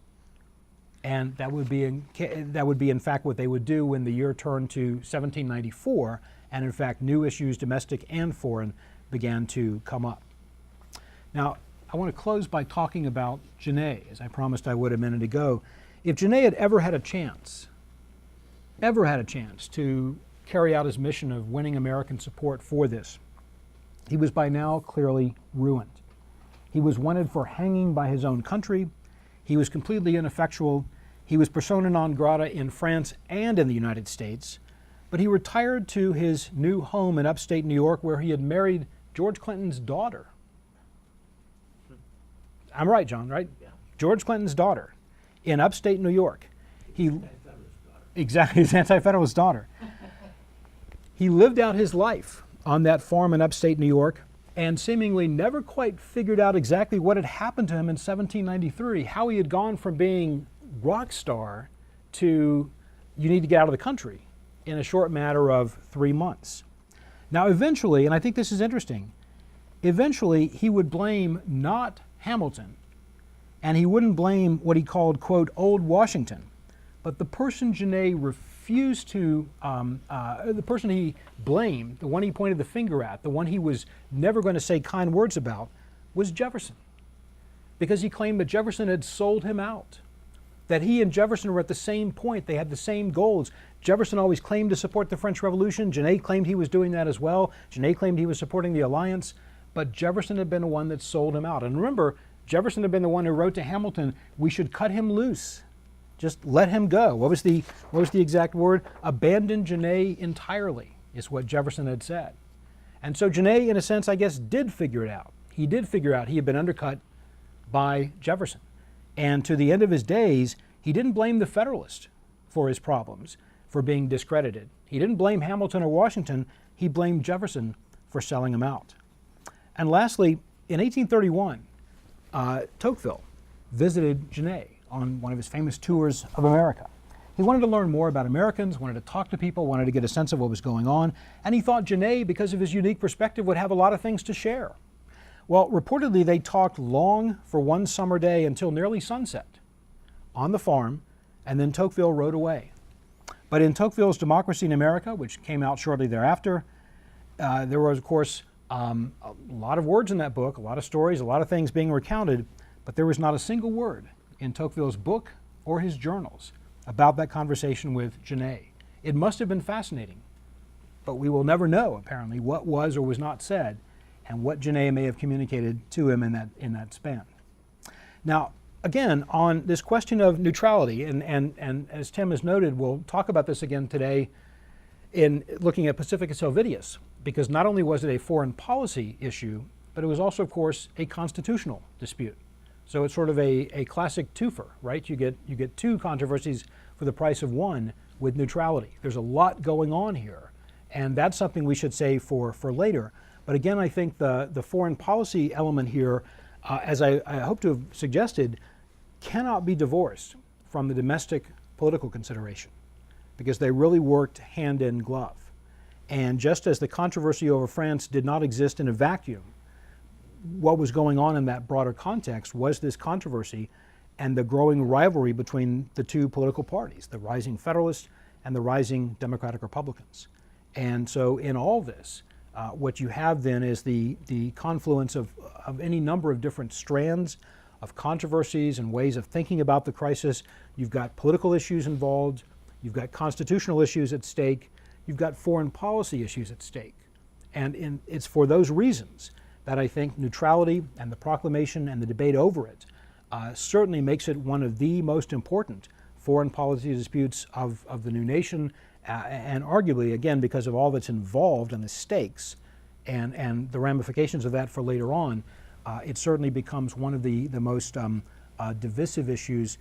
And that would be in fact what they would do when the year turned to 1794, and in fact new issues, domestic and foreign, began to come up. Now, I want to close by talking about Genet, as I promised I would a minute ago. If Genet had ever had a chance to carry out his mission of winning American support for this, he was by now clearly ruined. He was wanted for hanging by his own country. He was completely ineffectual. He was persona non grata in France and in the United States. But he retired to his new home in upstate New York, where he had married George Clinton's daughter. I'm right, John, right? Yeah. George Clinton's daughter in upstate New York. Exactly, his anti-federalist daughter. He lived out his life on that farm in upstate New York and seemingly never quite figured out exactly what had happened to him in 1793, how he had gone from being rock star to you need to get out of the country in a short matter of 3 months. Now eventually, and I think this is interesting, eventually he would blame not Hamilton, and he wouldn't blame what he called, quote, old Washington, but the person Genet refused to, the person he blamed, the one he pointed the finger at, the one he was never going to say kind words about, was Jefferson. Because he claimed that Jefferson had sold him out, that he and Jefferson were at the same point, they had the same goals. Jefferson always claimed to support the French Revolution. Genet claimed he was doing that as well. Genet claimed he was supporting the alliance, but Jefferson had been the one that sold him out. And remember, Jefferson had been the one who wrote to Hamilton, we should cut him loose. Just let him go. What was the exact word? Abandon Genet entirely, is what Jefferson had said. And so Genet, in a sense, I guess, did figure it out. He did figure out he had been undercut by Jefferson. And to the end of his days, he didn't blame the Federalists for his problems, for being discredited. He didn't blame Hamilton or Washington. He blamed Jefferson for selling him out. And lastly, in 1831, Tocqueville visited Genet on one of his famous tours of America. He wanted to learn more about Americans, wanted to talk to people, wanted to get a sense of what was going on, and he thought Genet, because of his unique perspective, would have a lot of things to share. Well, reportedly, they talked long for one summer day until nearly sunset on the farm, and then Tocqueville rode away. But in Tocqueville's Democracy in America, which came out shortly thereafter, there was, of course, a lot of words in that book, a lot of stories, a lot of things being recounted, but there was not a single word in Tocqueville's book or his journals about that conversation with Genet. It must have been fascinating, but we will never know, apparently, what was or was not said and what Genet may have communicated to him in that span. Now, again, on this question of neutrality, and as Tim has noted, we'll talk about this again today in looking at Pacificus Helvidius, because not only was it a foreign policy issue, but it was also, of course, a constitutional dispute. So it's sort of a classic twofer, right? You get two controversies for the price of one with neutrality. There's a lot going on here, and that's something we should say for later. But again, I think the foreign policy element here, as I hope to have suggested, cannot be divorced from the domestic political consideration, because they really worked hand in glove. And just as the controversy over France did not exist in a vacuum, what was going on in that broader context was this controversy and the growing rivalry between the two political parties, the rising Federalists and the rising Democratic Republicans. And so in all this, what you have then is the confluence of any number of different strands of controversies and ways of thinking about the crisis. You've got political issues involved, you've got constitutional issues at stake, you've got foreign policy issues at stake. And it's for those reasons that I think neutrality and the proclamation and the debate over it certainly makes it one of the most important foreign policy disputes of the new nation, and arguably, again, because of all that's involved and the stakes and the ramifications of that for later on, it certainly becomes one of the most divisive issues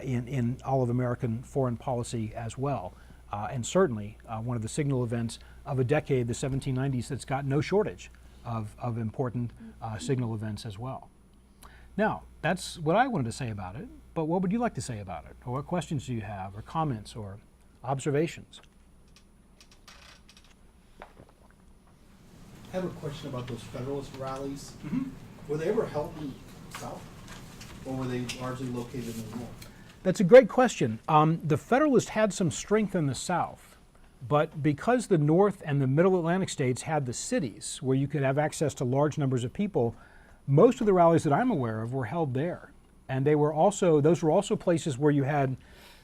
in all of American foreign policy as well. And certainly one of the signal events of a decade, the 1790s, that's got no shortage of important signal events as well. Now, that's what I wanted to say about it, but what would you like to say about it? Or what questions do you have, or comments, or observations? I have a question about those Federalist rallies. Mm-hmm. Were they ever held in the South, or were they largely located in the North? That's a great question. The Federalists had some strength in the South, but because the North and the Middle Atlantic states had the cities where you could have access to large numbers of people, most of the rallies that I'm aware of were held there. And those were also places where you had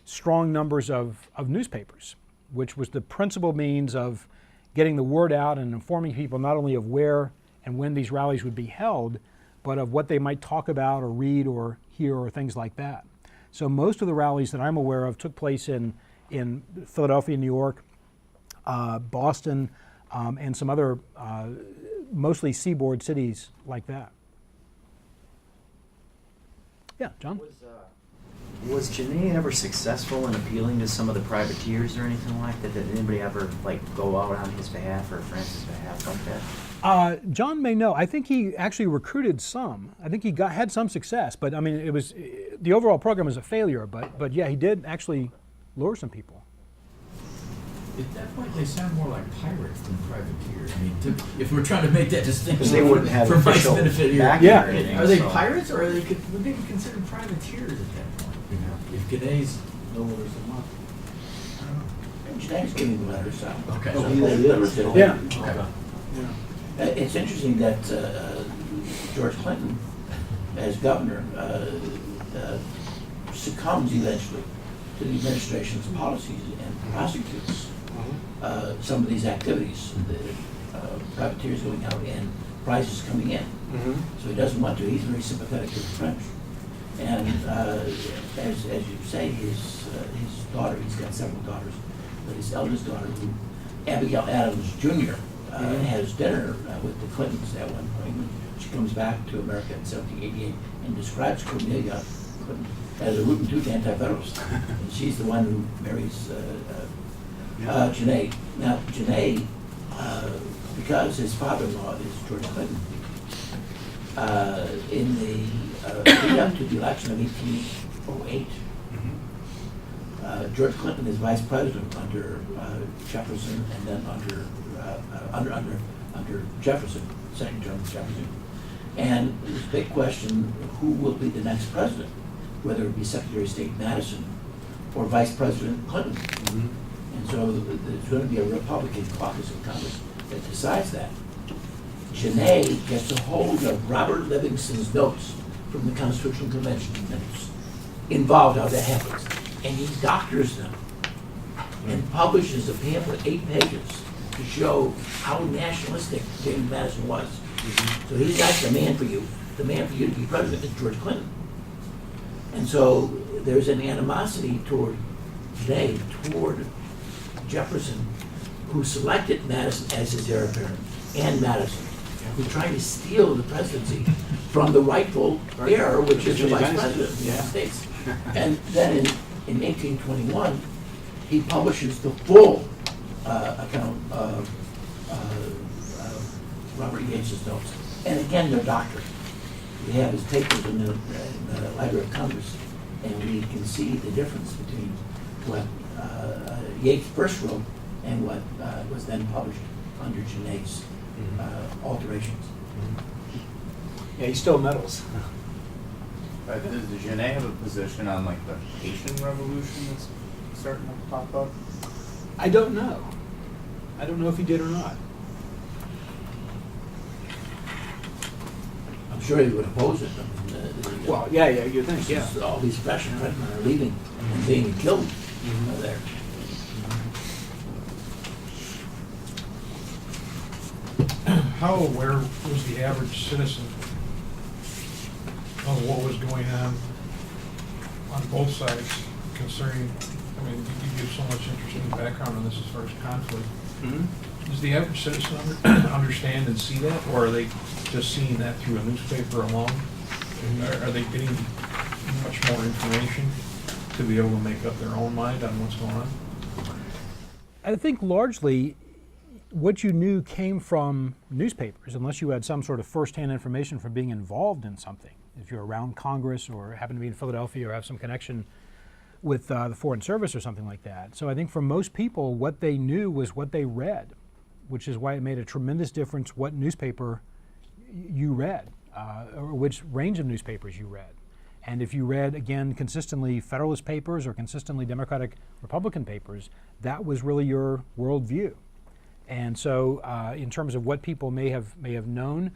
strong numbers of newspapers, which was the principal means of getting the word out and informing people not only of where and when these rallies would be held, but of what they might talk about or read or hear or things like that. So most of the rallies that I'm aware of took place in Philadelphia, New York, Boston, and some other mostly seaboard cities like that. Yeah, John? Was Genet ever successful in appealing to some of the privateers or anything like that? Did anybody ever go out on his behalf or France's behalf like that? John may know. I think he actually recruited some. I think he had some success, but I mean, the overall program was a failure. But yeah, he did actually lure some people. At that point, they sound more like pirates than privateers. I mean, if we're trying to make that distinction, Because they wouldn't have for Vice official benefit here. backing Yeah. or anything. Are they so- pirates, or would they be considered privateers at that point? You know, if Genet's no lures them up. I don't know. Genet's giving the letters out. Okay. So he delivers it. Yeah. Okay. It's interesting that George Clinton, as governor, succumbs eventually to the administration's policies and prosecutes some of these activities, the privateers going out and prizes coming in. So he doesn't want to. He's very sympathetic to the French. And as you say, his daughter, he's got several daughters, but his eldest daughter, who, Abigail Adams Jr., has dinner with the Clintons at one point when she comes back to America in 1788 and describes Cornelia Clinton as a root and tooth anti-federalist. And she's the one who marries Genet. Now, Genet, because his father-in-law is George Clinton, in the lead up to the election of 1808, George Clinton is vice president under Jefferson, and then under Jefferson, Second Term Jefferson. And there's a big question: who will be the next president? Whether it be Secretary of State Madison or Vice President Clinton. And so there's going to be a Republican caucus in Congress that decides that. Genet gets a hold of Robert Livingston's notes from the Constitutional Convention minutes, involved how that happens, and he doctors them and publishes a pamphlet, 8 pages, to show how nationalistic James Madison was. So he's not the man for you. The man for you to be president is George Clinton. And so there's an animosity toward Genet, toward Jefferson, who selected Madison as his heir apparent, and Madison, who's trying to steal the presidency from the rightful heir, which is the vice president of the United States. And then in 1821, he publishes the full account of Robert Yates's notes. And again, they're doctored. We have his papers in the Library of Congress, and we can see the difference between what Yates first wrote and what was then published under Genet's alterations. Yeah, he still meddles. Does Genet have a position on like the Haitian Revolution that's starting to pop up? I don't know. I don't know if he did or not. I'm sure he would oppose it. Well, yeah, you think, Since all these fashion printmen are leaving and being killed there. How aware was the average citizen of what was going on both sides concerning, I mean, you give so much interesting background on this as far as conflict. Does the average citizen understand and see that, or are they just seeing that through a newspaper alone? Are they getting much more information to be able to make up their own mind on what's going on? I think largely what you knew came from newspapers, unless you had some sort of first-hand information from being involved in something. If you're around Congress or happen to be in Philadelphia or have some connection with the Foreign Service or something like that. So I think for most people, what they knew was what they read, which is why it made a tremendous difference what newspaper you read, or which range of newspapers you read. And if you read, again, consistently Federalist papers or consistently Democratic Republican papers, that was really your worldview. And so in terms of what people may have known,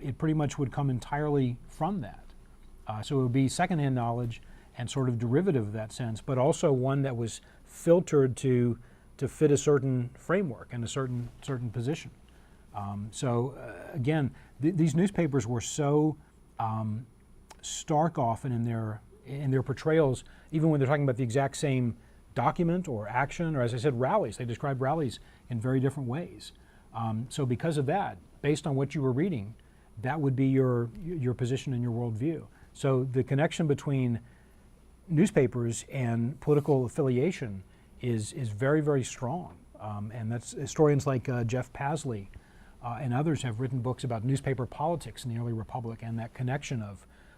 it pretty much would come entirely from that. So it would be secondhand knowledge and sort of derivative of that sense, but also one that was filtered to fit a certain framework and a certain position. Again, these newspapers were so stark often in their portrayals, even when they're talking about the exact same document or action, or as I said, rallies. They describe rallies in very different ways. So because of that, based on what you were reading, that would be your position and your worldview. So the connection between newspapers and political affiliation is very, very strong. And that's historians like Jeff Pasley and others have written books about newspaper politics in the early republic and that connection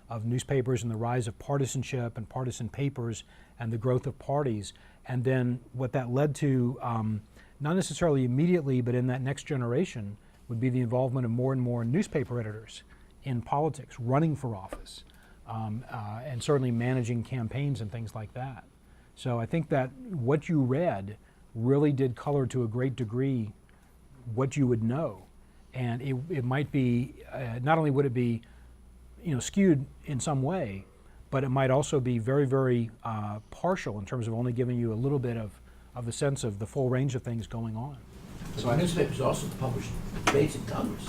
of newspapers and the rise of partisanship and partisan papers and the growth of parties. And then what that led to, not necessarily immediately, but in that next generation, would be the involvement of more and more newspaper editors in politics, running for office, and certainly managing campaigns and things like that. So I think that what you read really did color to a great degree what you would know. And it might be, not only would it be skewed in some way, but it might also be very, very partial in terms of only giving you a little bit of the sense of the full range of things going on. So the newspapers also published debates in Congress.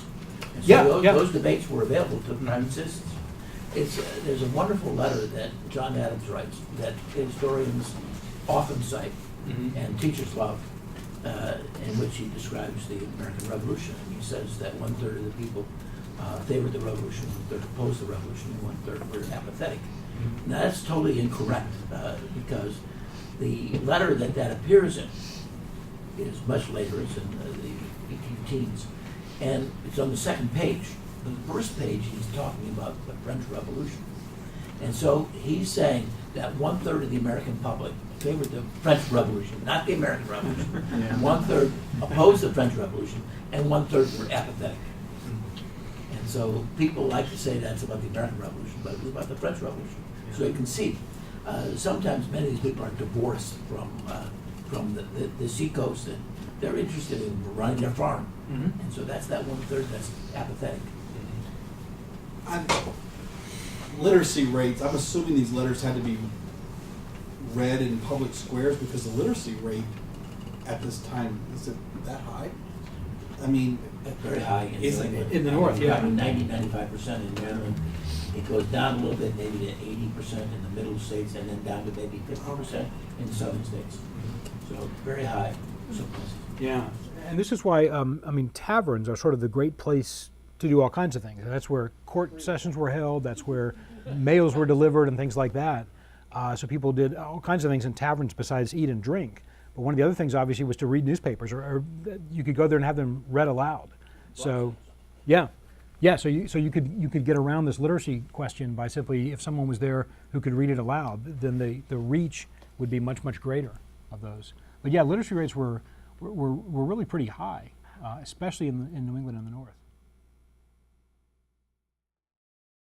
And so those debates were available to private citizens. There's a wonderful letter that John Adams writes that historians often cite and teachers love, in which he describes the American Revolution. And he says that 1/3 of the people favored the revolution, 1/3 opposed the revolution, and 1/3 were apathetic. Now that's totally incorrect, because the letter that appears in is much later. It's in the 18 teens, and it's on the second page. On the first page, he's talking about the French Revolution, and so he's saying that 1/3 of the American public favored the French Revolution, not the American Revolution. And 1/3 opposed the French Revolution, and 1/3 were apathetic. And so people like to say that's about the American Revolution, but it was about the French Revolution. So you can see, sometimes many of these people are divorced from the seacoast, and they're interested in running their farm. And so that's that 1/3 that's apathetic. Literacy rates, I'm assuming these letters had to be read in public squares because the literacy rate at this time, is it that high? I mean, Very high in New England. in the north, yeah. 90-95% in Maryland. It goes down a little bit, maybe to 80% in the middle states, and then down to maybe 50% in southern states. So very high. Yeah, and this is why taverns are sort of the great place to do all kinds of things. That's where court sessions were held. That's where mails were delivered and things like that. So people did all kinds of things in taverns besides eat and drink. But one of the other things, obviously, was to read newspapers, or you could go there and have them read aloud. So, yeah. So you could get around this literacy question by simply, if someone was there who could read it aloud, then the reach would be much, much greater of those. But yeah, literacy rates were really pretty high, especially in New England and the North.